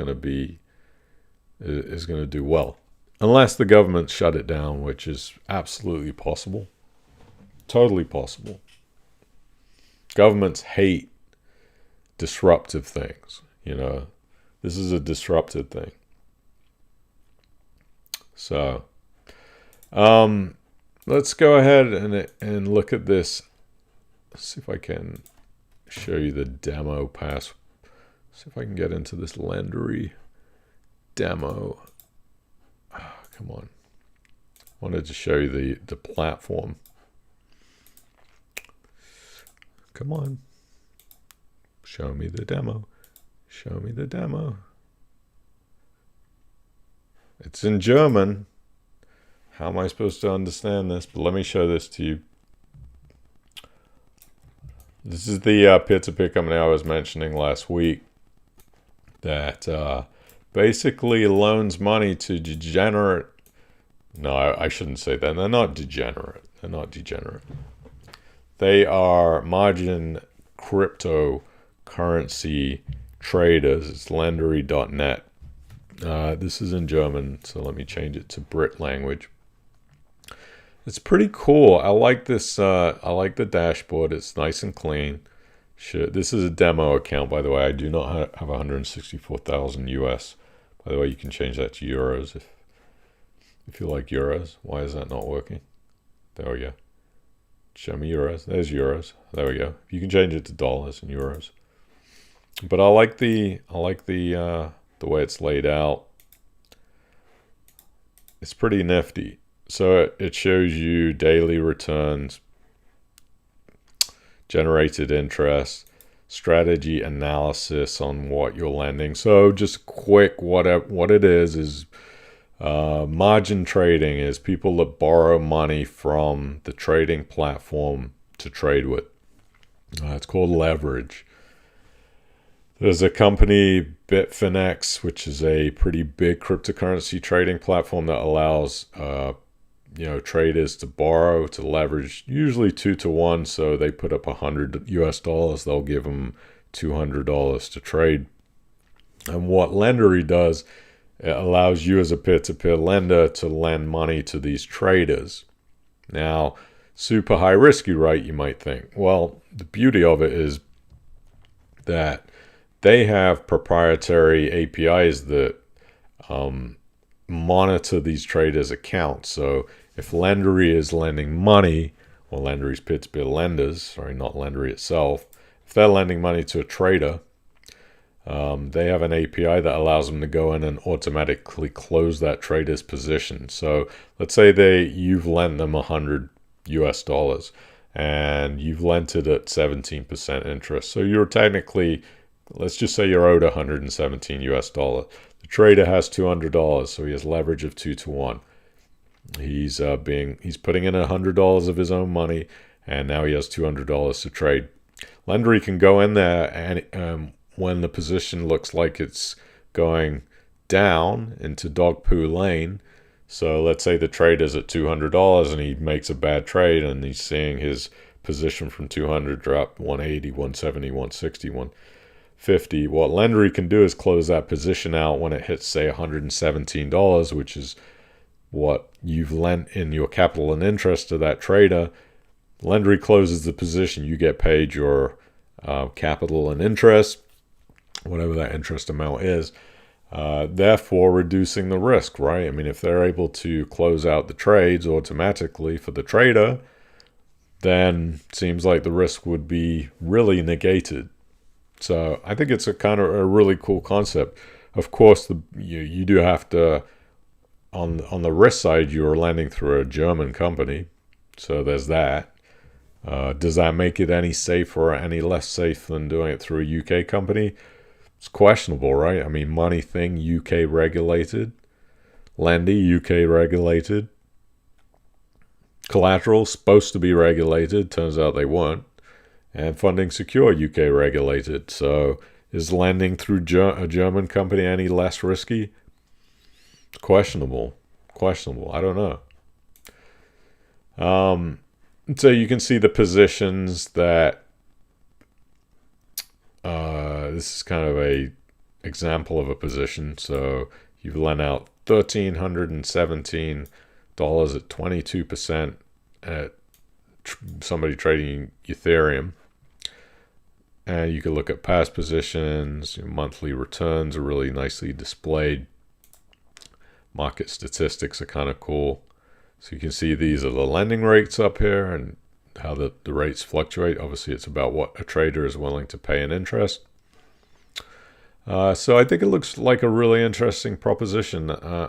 going to do well. Unless the government shut it down, which is absolutely possible. Totally possible. Governments hate disruptive things. This is a disrupted thing. So, let's go ahead and look at this. Let's see if I can show you the demo pass. See if I can get into this Lendary demo. Come on. I wanted to show you the platform. Come on. Show me the demo. Show me the demo. It's in German. How am I supposed to understand this? But let me show this to you. This is the peer-to-peer company I was mentioning last week that basically loans money to degenerate. No, I shouldn't say that. They're not degenerate. They are margin cryptocurrency traders. It's Lendary.net. This is in German, so let me change it to Brit language. It's pretty cool. I like this. I like the dashboard. It's nice and clean. This is a demo account, by the way. I do not have 164,000 US. By the way, you can change that to euros if you like euros. Why is that not working? There we go. Show me euros. There's euros. There we go. You can change it to dollars and euros. But I like the way it's laid out. It's pretty nifty. So it shows you daily returns, generated interest, strategy analysis on what you're lending. So just quick, what it is margin trading is people that borrow money from the trading platform to trade with. It's called leverage. There's a company, Bitfinex, which is a pretty big cryptocurrency trading platform that allows traders to borrow, to leverage, usually 2-to-1. So they put up $100, they'll give them $200 to trade. And what Lendary does, it allows you as a peer-to-peer lender to lend money to these traders. Now, super high risky, right? You might think. Well, the beauty of it is that they have proprietary APIs that monitor these traders' accounts. So if Lendary is lending money, or Lendary's peer-to-peer lenders, sorry, not Lendary itself, if they're lending money to a trader, they have an API that allows them to go in and automatically close that trader's position. So let's say you've lent them $100 and you've lent it at 17% interest. So you're technically, let's just say you're owed $117. The trader has $200, so he has leverage of 2-to-1. He's putting in $100 of his own money, and now he has $200 to trade. Lendary can go in there and when the position looks like it's going down into dog poo lane. So let's say the trader's at $200 and he makes a bad trade and he's seeing his position from 200 drop 180, 170, 160, 150. What Lendary can do is close that position out when it hits, say, $117, which is what you've lent in your capital and interest to that trader. Lendary closes the position. You get paid your capital and interest, whatever that interest amount is, therefore reducing the risk, right? I mean, if they're able to close out the trades automatically for the trader, then it seems like the risk would be really negated. So I think it's a kind of a really cool concept. Of course, you do have to, on the risk side, you're lending through a German company, so there's that. Does that make it any safer or any less safe than doing it through a UK company? It's questionable, right? I mean, Moneything, UK regulated. Lendary, UK regulated. Collateral, supposed to be regulated. Turns out they weren't. And Funding Secure, UK regulated. So is lending through a German company any less risky? Questionable. I don't know. So you can see the positions that this is kind of a example of a position. So you've lent out $1,317 at 22% at somebody trading Ethereum. And you can look at past positions. Your monthly returns are really nicely displayed. Market statistics are kind of cool. So you can see these are the lending rates up here and how the rates fluctuate. Obviously, it's about what a trader is willing to pay in interest. So I think it looks like a really interesting proposition. I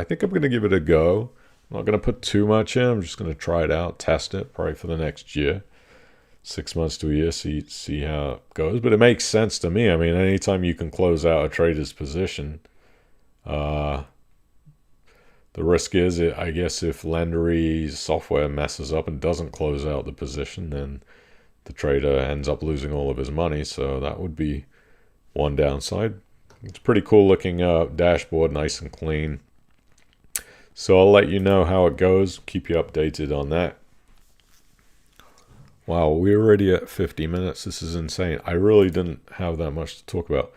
think I'm gonna give it a go. I'm not gonna put too much in. I'm just gonna try it out, test it, probably for the next year, 6 months to a year, see how it goes. But it makes sense to me. I mean, anytime you can close out a trader's position, the risk is, I guess, if Lendary's software messes up and doesn't close out the position, then the trader ends up losing all of his money. So that would be one downside. It's pretty cool looking dashboard, nice and clean. So I'll let you know how it goes. Keep you updated on that. Wow, we're already at 50 minutes. This is insane. I really didn't have that much to talk about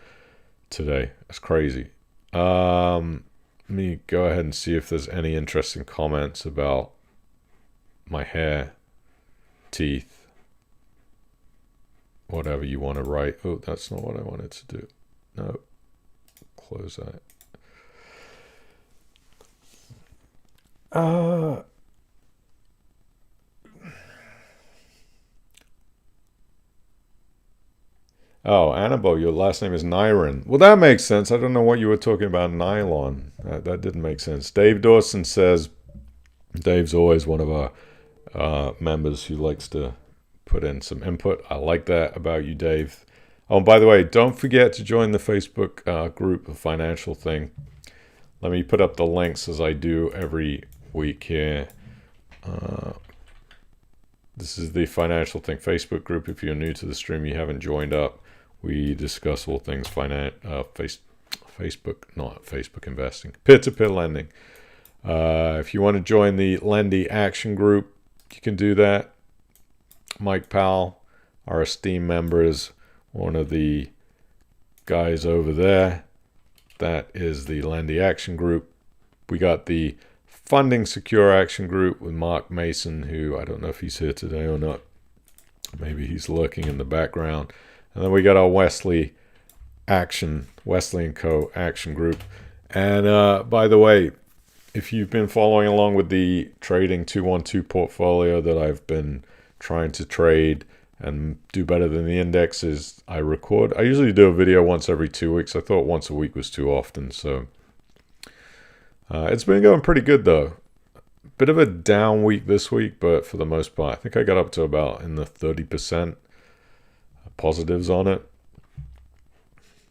today. That's crazy. Let me go ahead and see if there's any interesting comments about my hair, teeth, whatever you want to write. Oh, that's not what I wanted to do. No, close that. Oh, Annabelle, your last name is Nyron. Well, that makes sense. I don't know what you were talking about, nylon. That didn't make sense. Dave Dawson says, Dave's always one of our members who likes to put in some input. I like that about you, Dave. Oh, and by the way, don't forget to join the Facebook group, The Financial Thing. Let me put up the links as I do every week here. This is the Financial Thing Facebook group. If you're new to the stream, you haven't joined up, we discuss all things Facebook, not Facebook investing, peer-to-peer lending. If you want to join the Lendary Action Group, you can do that. Mike Powell, our esteemed member, is one of the guys over there. That is the Lendary Action Group. We got the Funding Secure Action Group with Mark Mason, who I don't know if he's here today or not. Maybe he's lurking in the background. And then we got our Wesley and Co. Action Group. And by the way, if you've been following along with the Trading 212 portfolio that I've been trying to trade and do better than the indexes, I usually do a video once every 2 weeks. I thought once a week was too often, so it's been going pretty good though. Bit of a down week this week, but for the most part, I think I got up to about in the 30% positives on it.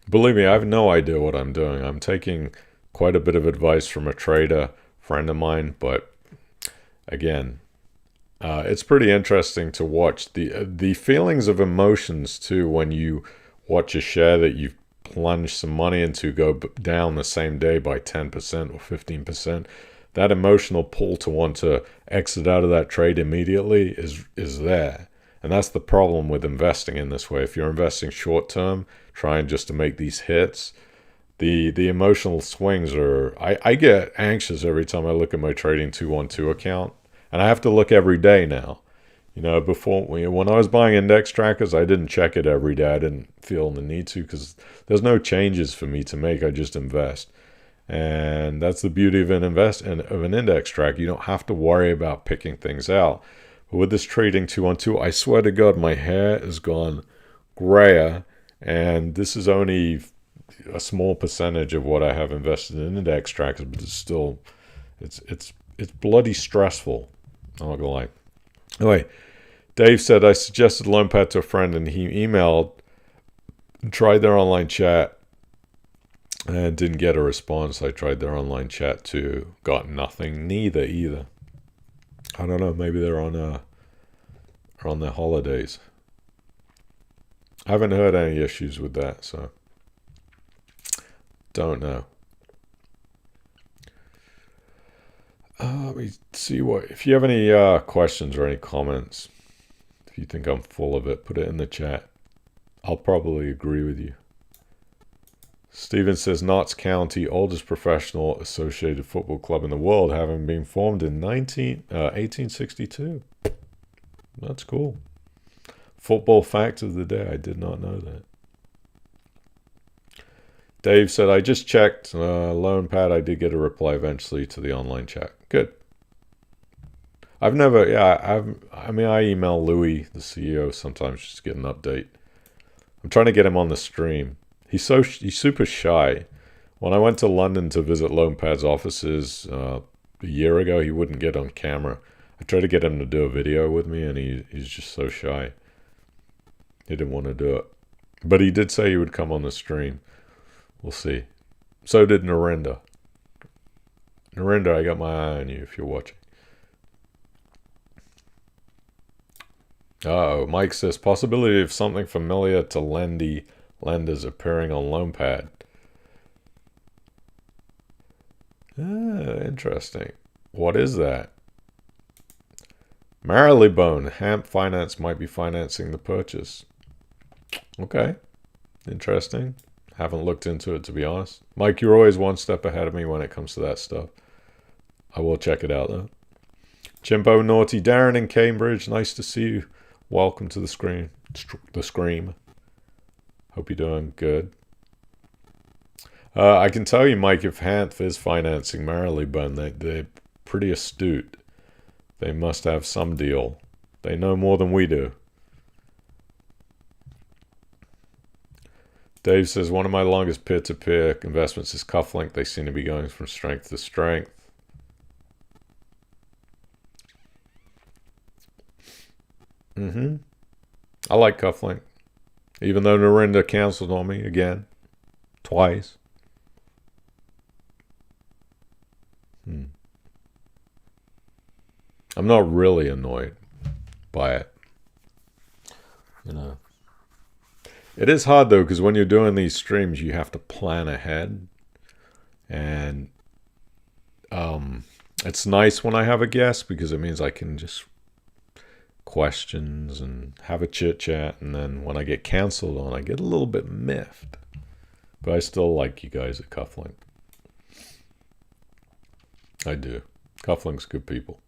Believe me, I have no idea what I'm doing. I'm taking quite a bit of advice from a trader friend of mine, but again, it's pretty interesting to watch the feelings of emotions too when you watch a share that you've plunged some money into go down the same day by 10% or 15%. That emotional pull to want to exit out of that trade immediately is there. And that's the problem with investing in this way. If you're investing short term, trying just to make these hits, the emotional swings are... I get anxious every time I look at my Trading 212 account. And I have to look every day now. You know, before, when I was buying index trackers, I didn't check it every day. I didn't feel the need to because there's no changes for me to make. I just invest. And that's the beauty of an index tracker. You don't have to worry about picking things out. But with this Trading 212, I swear to God, my hair has gone grayer. And this is only a small percentage of what I have invested in index trackers, but it's still, it's bloody stressful. I'm not gonna lie. Anyway, Dave said I suggested Loanpad to a friend and he emailed and tried their online chat and didn't get a response. I tried their online chat too, got nothing. Neither either. I don't know. Maybe they're on their holidays. I haven't heard any issues with that, so don't know. Let me see if you have any questions or any comments. If you think I'm full of it, put it in the chat. I'll probably agree with you. Steven says Notts County, oldest professional associated football club in the world, having been formed in 1862. That's cool. Football fact of the day. I did not know that. Dave said, I just checked Loanpad. I did get a reply eventually to the online chat. Good. I email Louis, the CEO, sometimes just to get an update. I'm trying to get him on the stream. He's super shy. When I went to London to visit Loanpad's offices a year ago, he wouldn't get on camera. I tried to get him to do a video with me, and he's just so shy. He didn't want to do it. But he did say he would come on the stream. We'll see. So did Narinder. Narinder, I got my eye on you if you're watching. Mike says, possibility of something familiar to lenders appearing on Loanpad. Interesting. What is that? Marylebone, Hamp Finance might be financing the purchase. Okay. Interesting. Haven't looked into it, to be honest. Mike, you're always one step ahead of me when it comes to that stuff. I will check it out, though. Jimbo Naughty, Darren in Cambridge. Nice to see you. Welcome to the screen. The Scream. Hope you're doing good. I can tell you, Mike, if Hanth is financing Marylebone, they're pretty astute. They must have some deal. They know more than we do. Dave says, one of my longest peer-to-peer investments is Cufflink. They seem to be going from strength to strength. I like Cufflink. Even though Narinda canceled on me again. Twice. I'm not really annoyed by it. It is hard though, because when you're doing these streams, you have to plan ahead. And it's nice when I have a guest, because it means I can just questions and have a chit chat. And then when I get canceled on, I get a little bit miffed. But I still like you guys at Cufflink. I do. Cufflink's good people.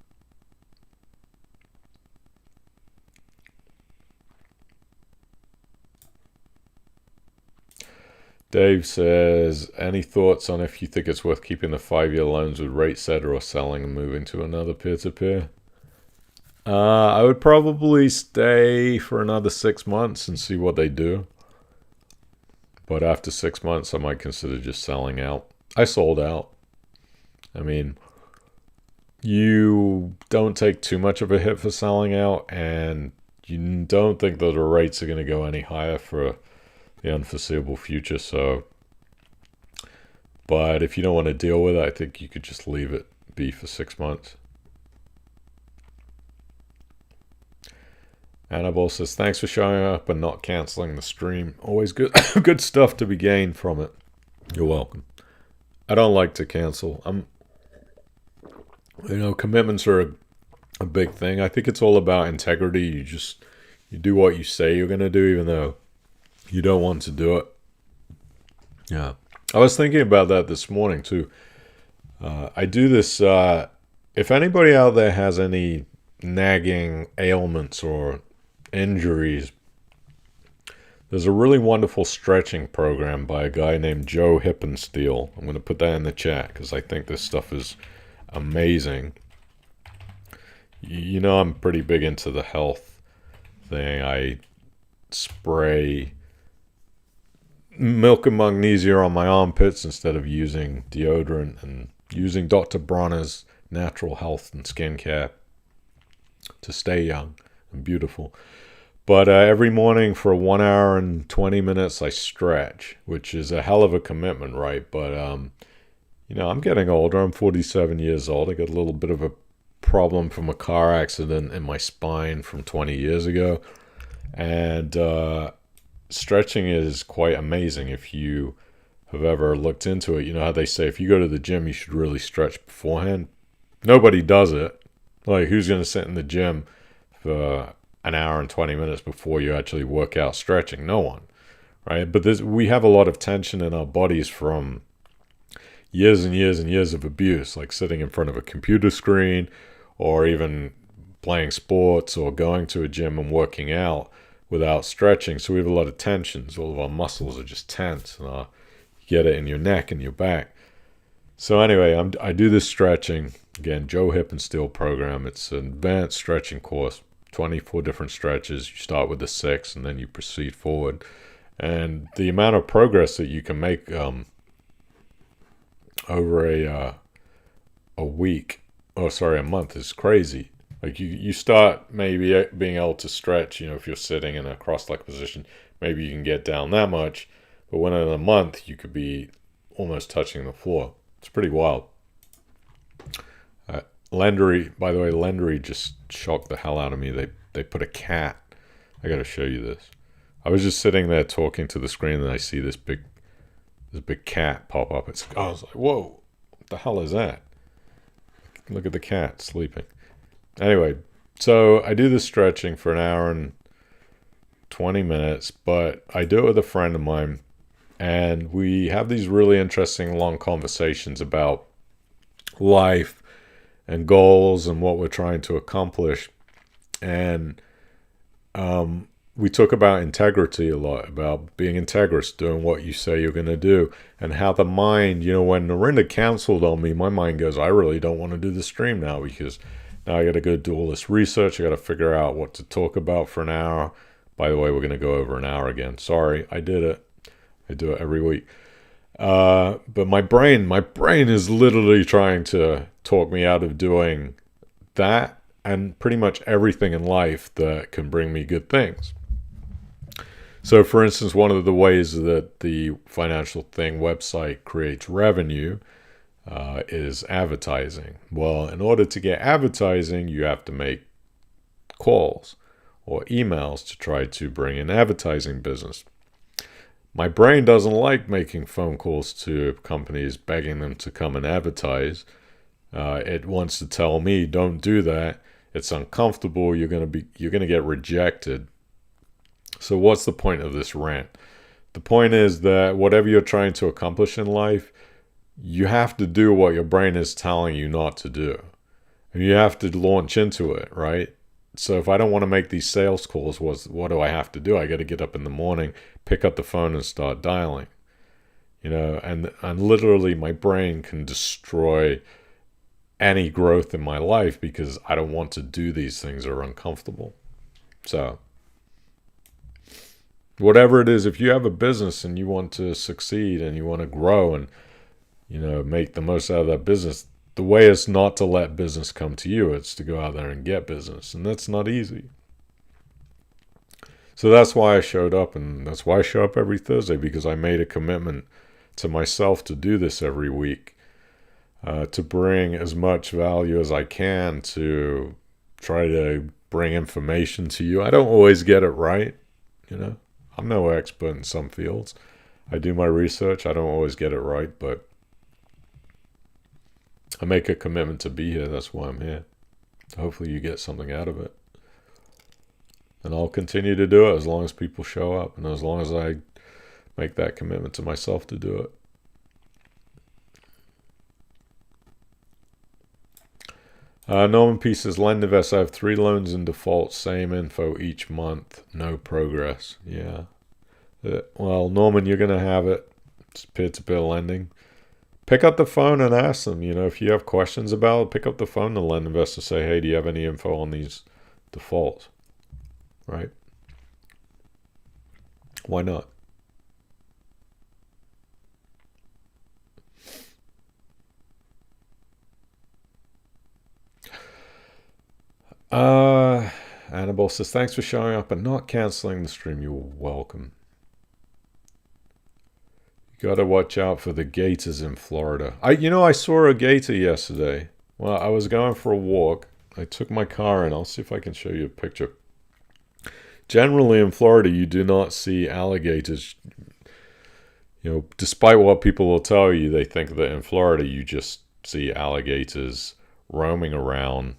Dave says, any thoughts on if you think it's worth keeping the 5-year loans with rate setter or selling and moving to another peer-to-peer? I would probably stay for another 6 months and see what they do. But after 6 months, I might consider just selling out. I sold out. I mean, you don't take too much of a hit for selling out, and you don't think that the rates are going to go any higher for the unforeseeable future. So, but if you don't want to deal with it, I think you could just leave it be for 6 months. Annabelle says, thanks for showing up and not canceling the stream. Always good good stuff to be gained from it. You're welcome. I don't like to cancel. Commitments are a big thing. I think it's all about integrity. You do what you say you're going to do, even though you don't want to do it. Yeah. I was thinking about that this morning too. I do this, if anybody out there has any nagging ailments or injuries, there's a really wonderful stretching program by a guy named Joe Hippensteel. I'm going to put that in the chat because I think this stuff is amazing. I'm pretty big into the health thing. I spray milk and magnesia on my armpits instead of using deodorant, and using Dr. Bronner's natural health and skincare to stay young and beautiful. But every morning for 1 hour and 20 minutes, I stretch, which is a hell of a commitment, right? But, I'm getting older. I'm 47 years old. I got a little bit of a problem from a car accident in my spine from 20 years ago. And stretching is quite amazing if you have ever looked into it. You know how they say if you go to the gym, you should really stretch beforehand? Nobody does it. Like, who's going to sit in the gym for an hour and 20 minutes before you actually work out stretching? No one, right? But we have a lot of tension in our bodies from years and years and years of abuse, like sitting in front of a computer screen, or even playing sports or going to a gym and working out without stretching. So we have a lot of tensions. All of our muscles are just tense, and you get it in your neck and your back. So anyway, I do this stretching. Again, Joe Hippensteel program. It's an advanced stretching course, 24 different stretches. You start with the 6 and then you proceed forward. And the amount of progress that you can make over a month is crazy. Like you start maybe being able to stretch, if you're sitting in a cross-legged position, maybe you can get down that much. But when in a month, you could be almost touching the floor. It's pretty wild. Lendary, by the way, Lendary just shocked the hell out of me. They put a cat. I got to show you this. I was just sitting there talking to the screen, and I see this big cat pop up. I was like, whoa, what the hell is that? Look at the cat sleeping. Anyway, so I do this stretching for an hour and 20 minutes, but I do it with a friend of mine, and we have these really interesting long conversations about life and goals and what we're trying to accomplish. And we talk about integrity a lot, about being integrous, doing what you say you're going to do, and how the mind, when Narinda canceled on me, my mind goes, I really don't want to do the stream now, because now I got to go do all this research. I got to figure out what to talk about for an hour. By the way, we're going to go over an hour again. Sorry, I did it. I do it every week. But my brain is literally trying to talk me out of doing that and pretty much everything in life that can bring me good things. So, for instance, one of the ways that the Financial Thing website creates revenue is advertising. Well, in order to get advertising, you have to make calls or emails to try to bring in advertising business. My brain doesn't like making phone calls to companies begging them to come and advertise. It wants to tell me, don't do that. It's uncomfortable. You're gonna get rejected. So what's the point of this rant? The point is that whatever you're trying to accomplish in life, you have to do what your brain is telling you not to do. And you have to launch into it, right? So if I don't want to make these sales calls, what do I have to do? I got to get up in the morning, pick up the phone and start dialing. And literally my brain can destroy any growth in my life because I don't want to do these things that are uncomfortable. So whatever it is, if you have a business and you want to succeed and you want to grow and, make the most out of that business, the way is not to let business come to you. It's to go out there and get business. And that's not easy. So that's why I showed up, and that's why I show up every Thursday, because I made a commitment to myself to do this every week, to bring as much value as I can, to try to bring information to you. I don't always get it right. I'm no expert in some fields. I do my research. I don't always get it right, but I make a commitment to be here. That's why I'm here. Hopefully you get something out of it. And I'll continue to do it as long as people show up and as long as I make that commitment to myself to do it. Norman P says, Lendinvest, I have 3 loans in default, same info each month, no progress. Yeah. Well, Norman, you're going to have it. It's peer-to-peer lending. Pick up the phone and ask them. If you have questions about it, pick up the phone to Lendinvest and say, hey, do you have any info on these defaults? Right? Why not? Annabelle says, thanks for showing up and not canceling the stream. You're welcome. You got to watch out for the gators in Florida. I saw a gator yesterday. Well, I was going for a walk. I took my car in. I'll see if I can show you a picture. Generally in Florida, you do not see alligators. Despite what people will tell you, they think that in Florida you just see alligators roaming around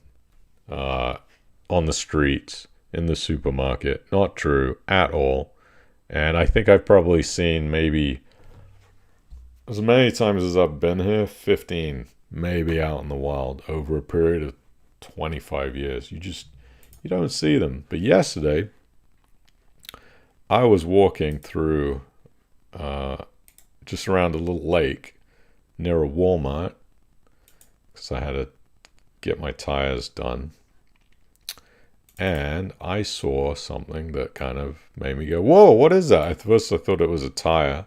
on the streets, in the supermarket. Not true at all. And I think I've probably seen maybe as many times as I've been here, 15 maybe out in the wild over a period of 25 years. You don't see them. But yesterday, I was walking through just around a little lake near a Walmart because I had to get my tires done. And I saw something that kind of made me go, whoa, what is that? At first I thought it was a tire,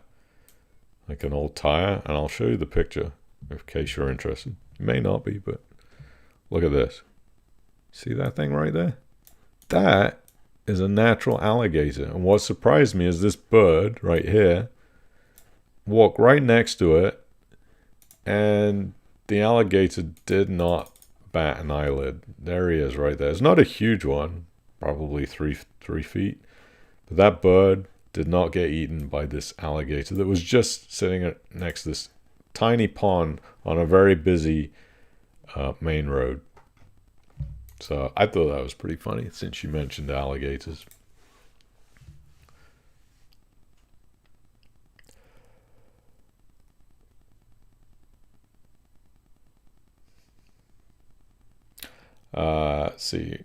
like an old tire. And I'll show you the picture in case you're interested. It may not be, but look at this. See that thing right there? That is a natural alligator. And what surprised me is this bird right here walked right next to it, and the alligator did not bat an eyelid. There he is right there. It's not a huge one, probably three feet. But that bird did not get eaten by this alligator that was just sitting next to this tiny pond on a very busy main road. So I thought that was pretty funny since you mentioned alligators. Let's see.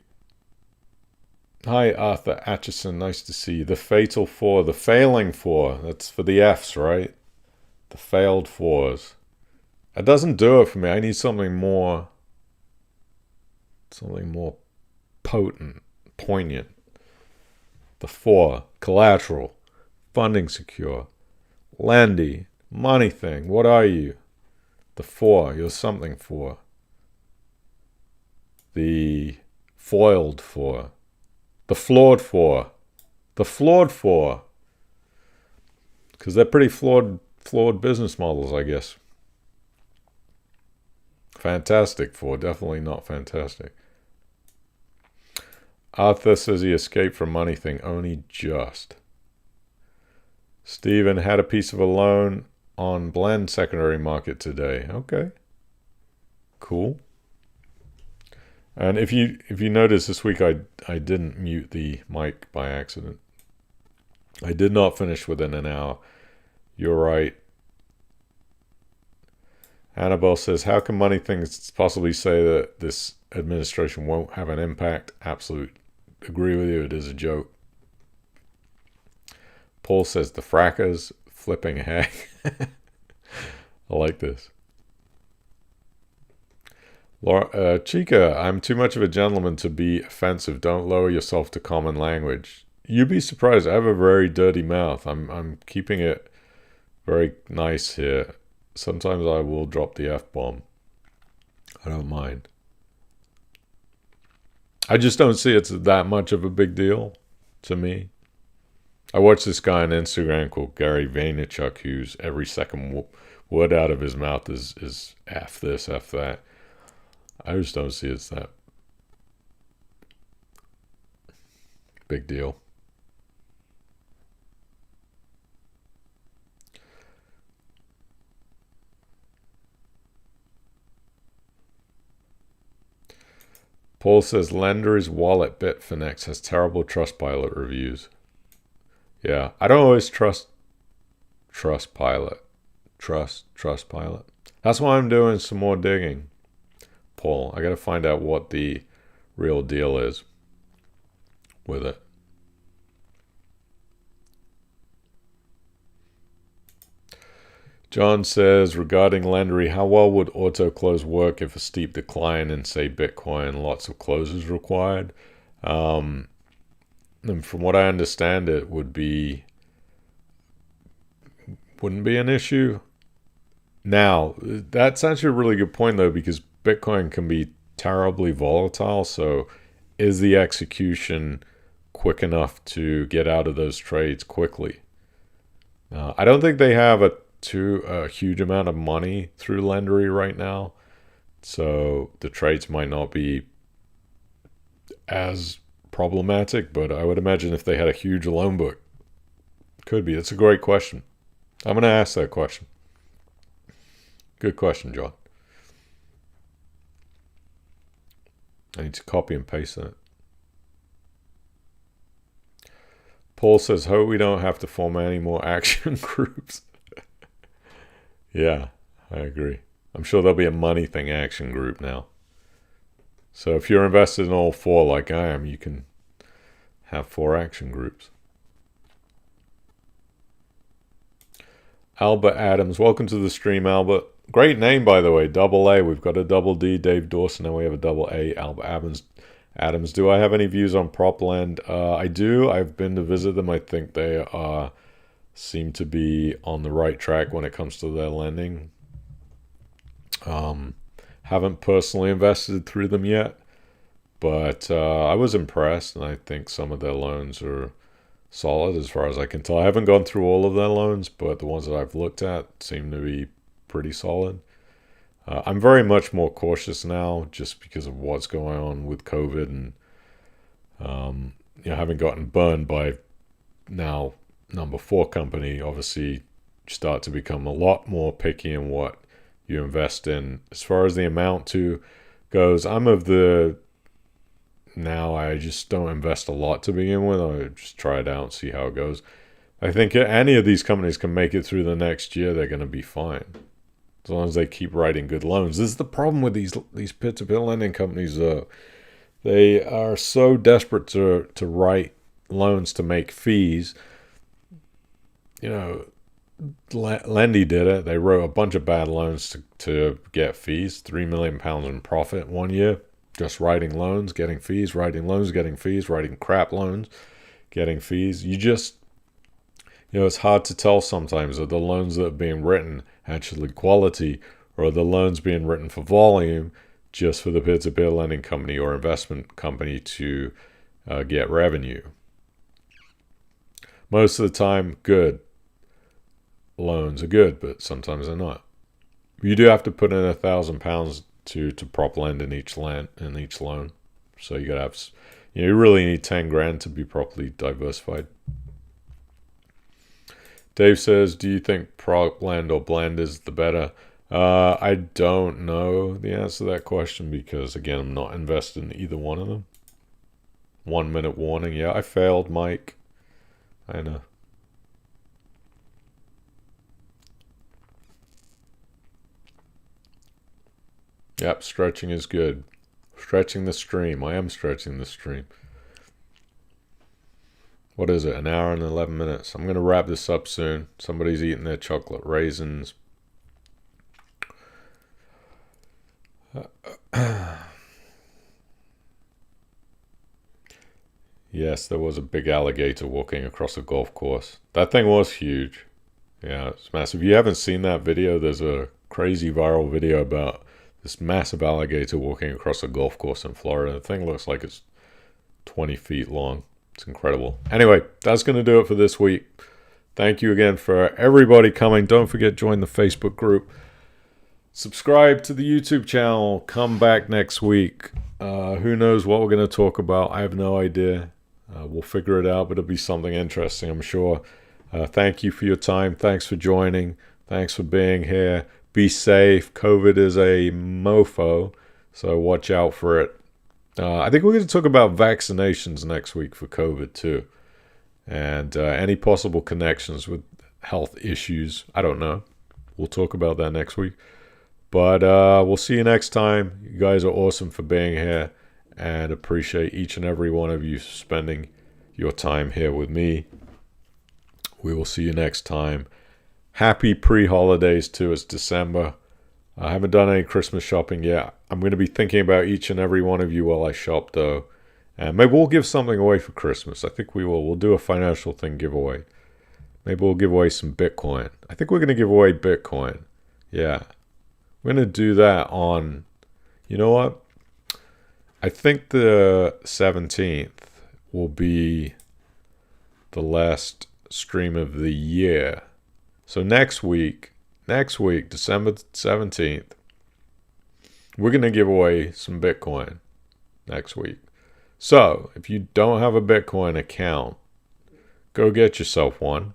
Hi, Arthur Atchison. Nice to see you. The Fatal Four. The Failing Four. That's for the Fs, right? The failed fours. That doesn't do it for me. I need something more potent, poignant. The 4. Collateral. Funding secure. Landy. Moneything. What are you? The 4. You're something 4. The foiled for, the flawed for, because they're pretty flawed business models, I guess. Fantastic for, definitely not fantastic. Arthur says he escaped from Moneything only just. Stephen had a piece of a loan on Blend secondary market today. Okay. Cool. And if you notice this week, I didn't mute the mic by accident. I did not finish within an hour. You're right. Annabelle says, how can Moneything possibly say that this administration won't have an impact? Absolute. Agree with you. It is a joke. Paul says, the frackers flipping a hag. I like this. Laura, Chica, I'm too much of a gentleman to be offensive. Don't lower yourself to common language. You'd be surprised. I have a very dirty mouth. I'm keeping it very nice here. Sometimes I will drop the F-bomb. I don't mind. I just don't see it's that much of a big deal to me. I watch this guy on Instagram called Gary Vaynerchuk, whose every second word out of his mouth is F this, F that. I just don't see it's that big deal. Paul says Lendary's wallet Bitfinex has terrible Trustpilot reviews. Yeah, I don't always trust Trustpilot. Trustpilot. That's why I'm doing some more digging, Paul. I got to find out what the real deal is with it. John says, regarding Lendary, how well would auto close work if a steep decline in, say, Bitcoin, lots of closes required? And from what I understand, it wouldn't be an issue. Now, that's actually a really good point, though, because Bitcoin can be terribly volatile. So is the execution quick enough to get out of those trades quickly? I don't think they have a huge amount of money through Lendary right now, so the trades might not be as problematic, but I would imagine if they had a huge loan book, could be. It's a great question. I'm going to ask that question. Good question, John. I need to copy and paste that. Paul says, hope we don't have to form any more action groups. Yeah, I agree. I'm sure there'll be a Moneything action group now. So if you're invested in all four like I am, you can have 4 action groups. Albert Adams, welcome to the stream, Albert. Great name, by the way, double A. We've got a double D, Dave Dawson, and we have a double A, Albert Adams. Do I have any views on Propland? I do. I've been to visit them. I think they seem to be on the right track when it comes to their lending. Haven't personally invested through them yet, but I was impressed, and I think some of their loans are solid as far as I can tell. I haven't gone through all of their loans, but the ones that I've looked at seem to be pretty solid. I'm very much more cautious now just because of what's going on with COVID and having gotten burned by now number 4 company. Obviously you start to become a lot more picky in what you invest in. As far as the amount to goes, I'm of the now I just don't invest a lot to begin with. I just try it out and see how it goes. I think any of these companies can make it through the next year. They're going to be fine as long as they keep writing good loans. This is the problem with these peer-to-peer lending companies, though. They are so desperate to write loans to make fees. Lendary did it. They wrote a bunch of bad loans to get fees. £3 million in profit one year. Just writing loans, getting fees, writing loans, getting fees, writing crap loans, getting fees. It's hard to tell sometimes are the loans that are being written actually quality, or are the loans being written for volume just for the peer-to-peer lending company or investment company to get revenue. Most of the time, good. Loans are good, but sometimes they're not. You do have to put in £1,000 to prop lend in each loan. So you gotta have, you really need 10 grand to be properly diversified. Dave says, do you think prop lend or blend is the better? I don't know the answer to that question because, again, I'm not invested in either one of them. 1 minute warning. Yeah, I failed, Mike. I know. Yep, stretching is good. Stretching the stream. I am stretching the stream. What is it? 1 hour and 11 minutes. I'm going to wrap this up soon. Somebody's eating their chocolate raisins. Yes, there was a big alligator walking across a golf course. That thing was huge. Yeah, it's massive. If you haven't seen that video, there's a crazy viral video about this massive alligator walking across a golf course in Florida. The thing looks like it's 20 feet long. It's incredible. Anyway, that's going to do it for this week. Thank you again for everybody coming. Don't forget, join the Facebook group. Subscribe to the YouTube channel. Come back next week. Who knows what we're going to talk about? I have no idea. We'll figure it out, but it'll be something interesting, I'm sure. Thank you for your time. Thanks for joining. Thanks for being here. Be safe. COVID is a mofo, so watch out for it. I think we're going to talk about vaccinations next week for COVID too. And any possible connections with health issues. I don't know. We'll talk about that next week. But we'll see you next time. You guys are awesome for being here. And appreciate each and every one of you spending your time here with me. We will see you next time. Happy pre-holidays too. It's December. I haven't done any Christmas shopping yet. I'm going to be thinking about each and every one of you while I shop, though. And maybe we'll give something away for Christmas. I think we will. We'll do a financial thing giveaway. Maybe we'll give away some Bitcoin. I think we're going to give away Bitcoin. Yeah. We're going to do that on, you know what? I think the 17th will be the last stream of the year. So next week, December 17th, we're going to give away some Bitcoin next week. So if you don't have a Bitcoin account, go get yourself one.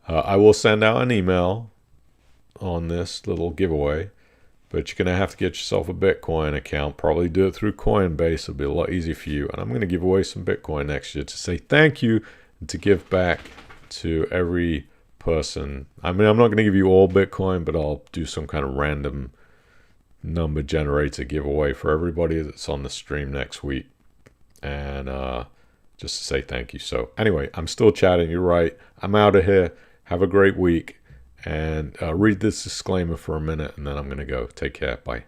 I will send out an email on this little giveaway, but you're going to have to get yourself a Bitcoin account. Probably do it through Coinbase. It'll be a lot easier for you. And I'm going to give away some Bitcoin next year to say thank you and to give back to every person. I mean, I'm not going to give you all Bitcoin, but I'll do some kind of random number generator giveaway for everybody that's on the stream next week. And just to say thank you. So anyway, I'm still chatting. You're right. I'm out of here. Have a great week. And read this disclaimer for a minute, and then I'm going to go. Take care. Bye.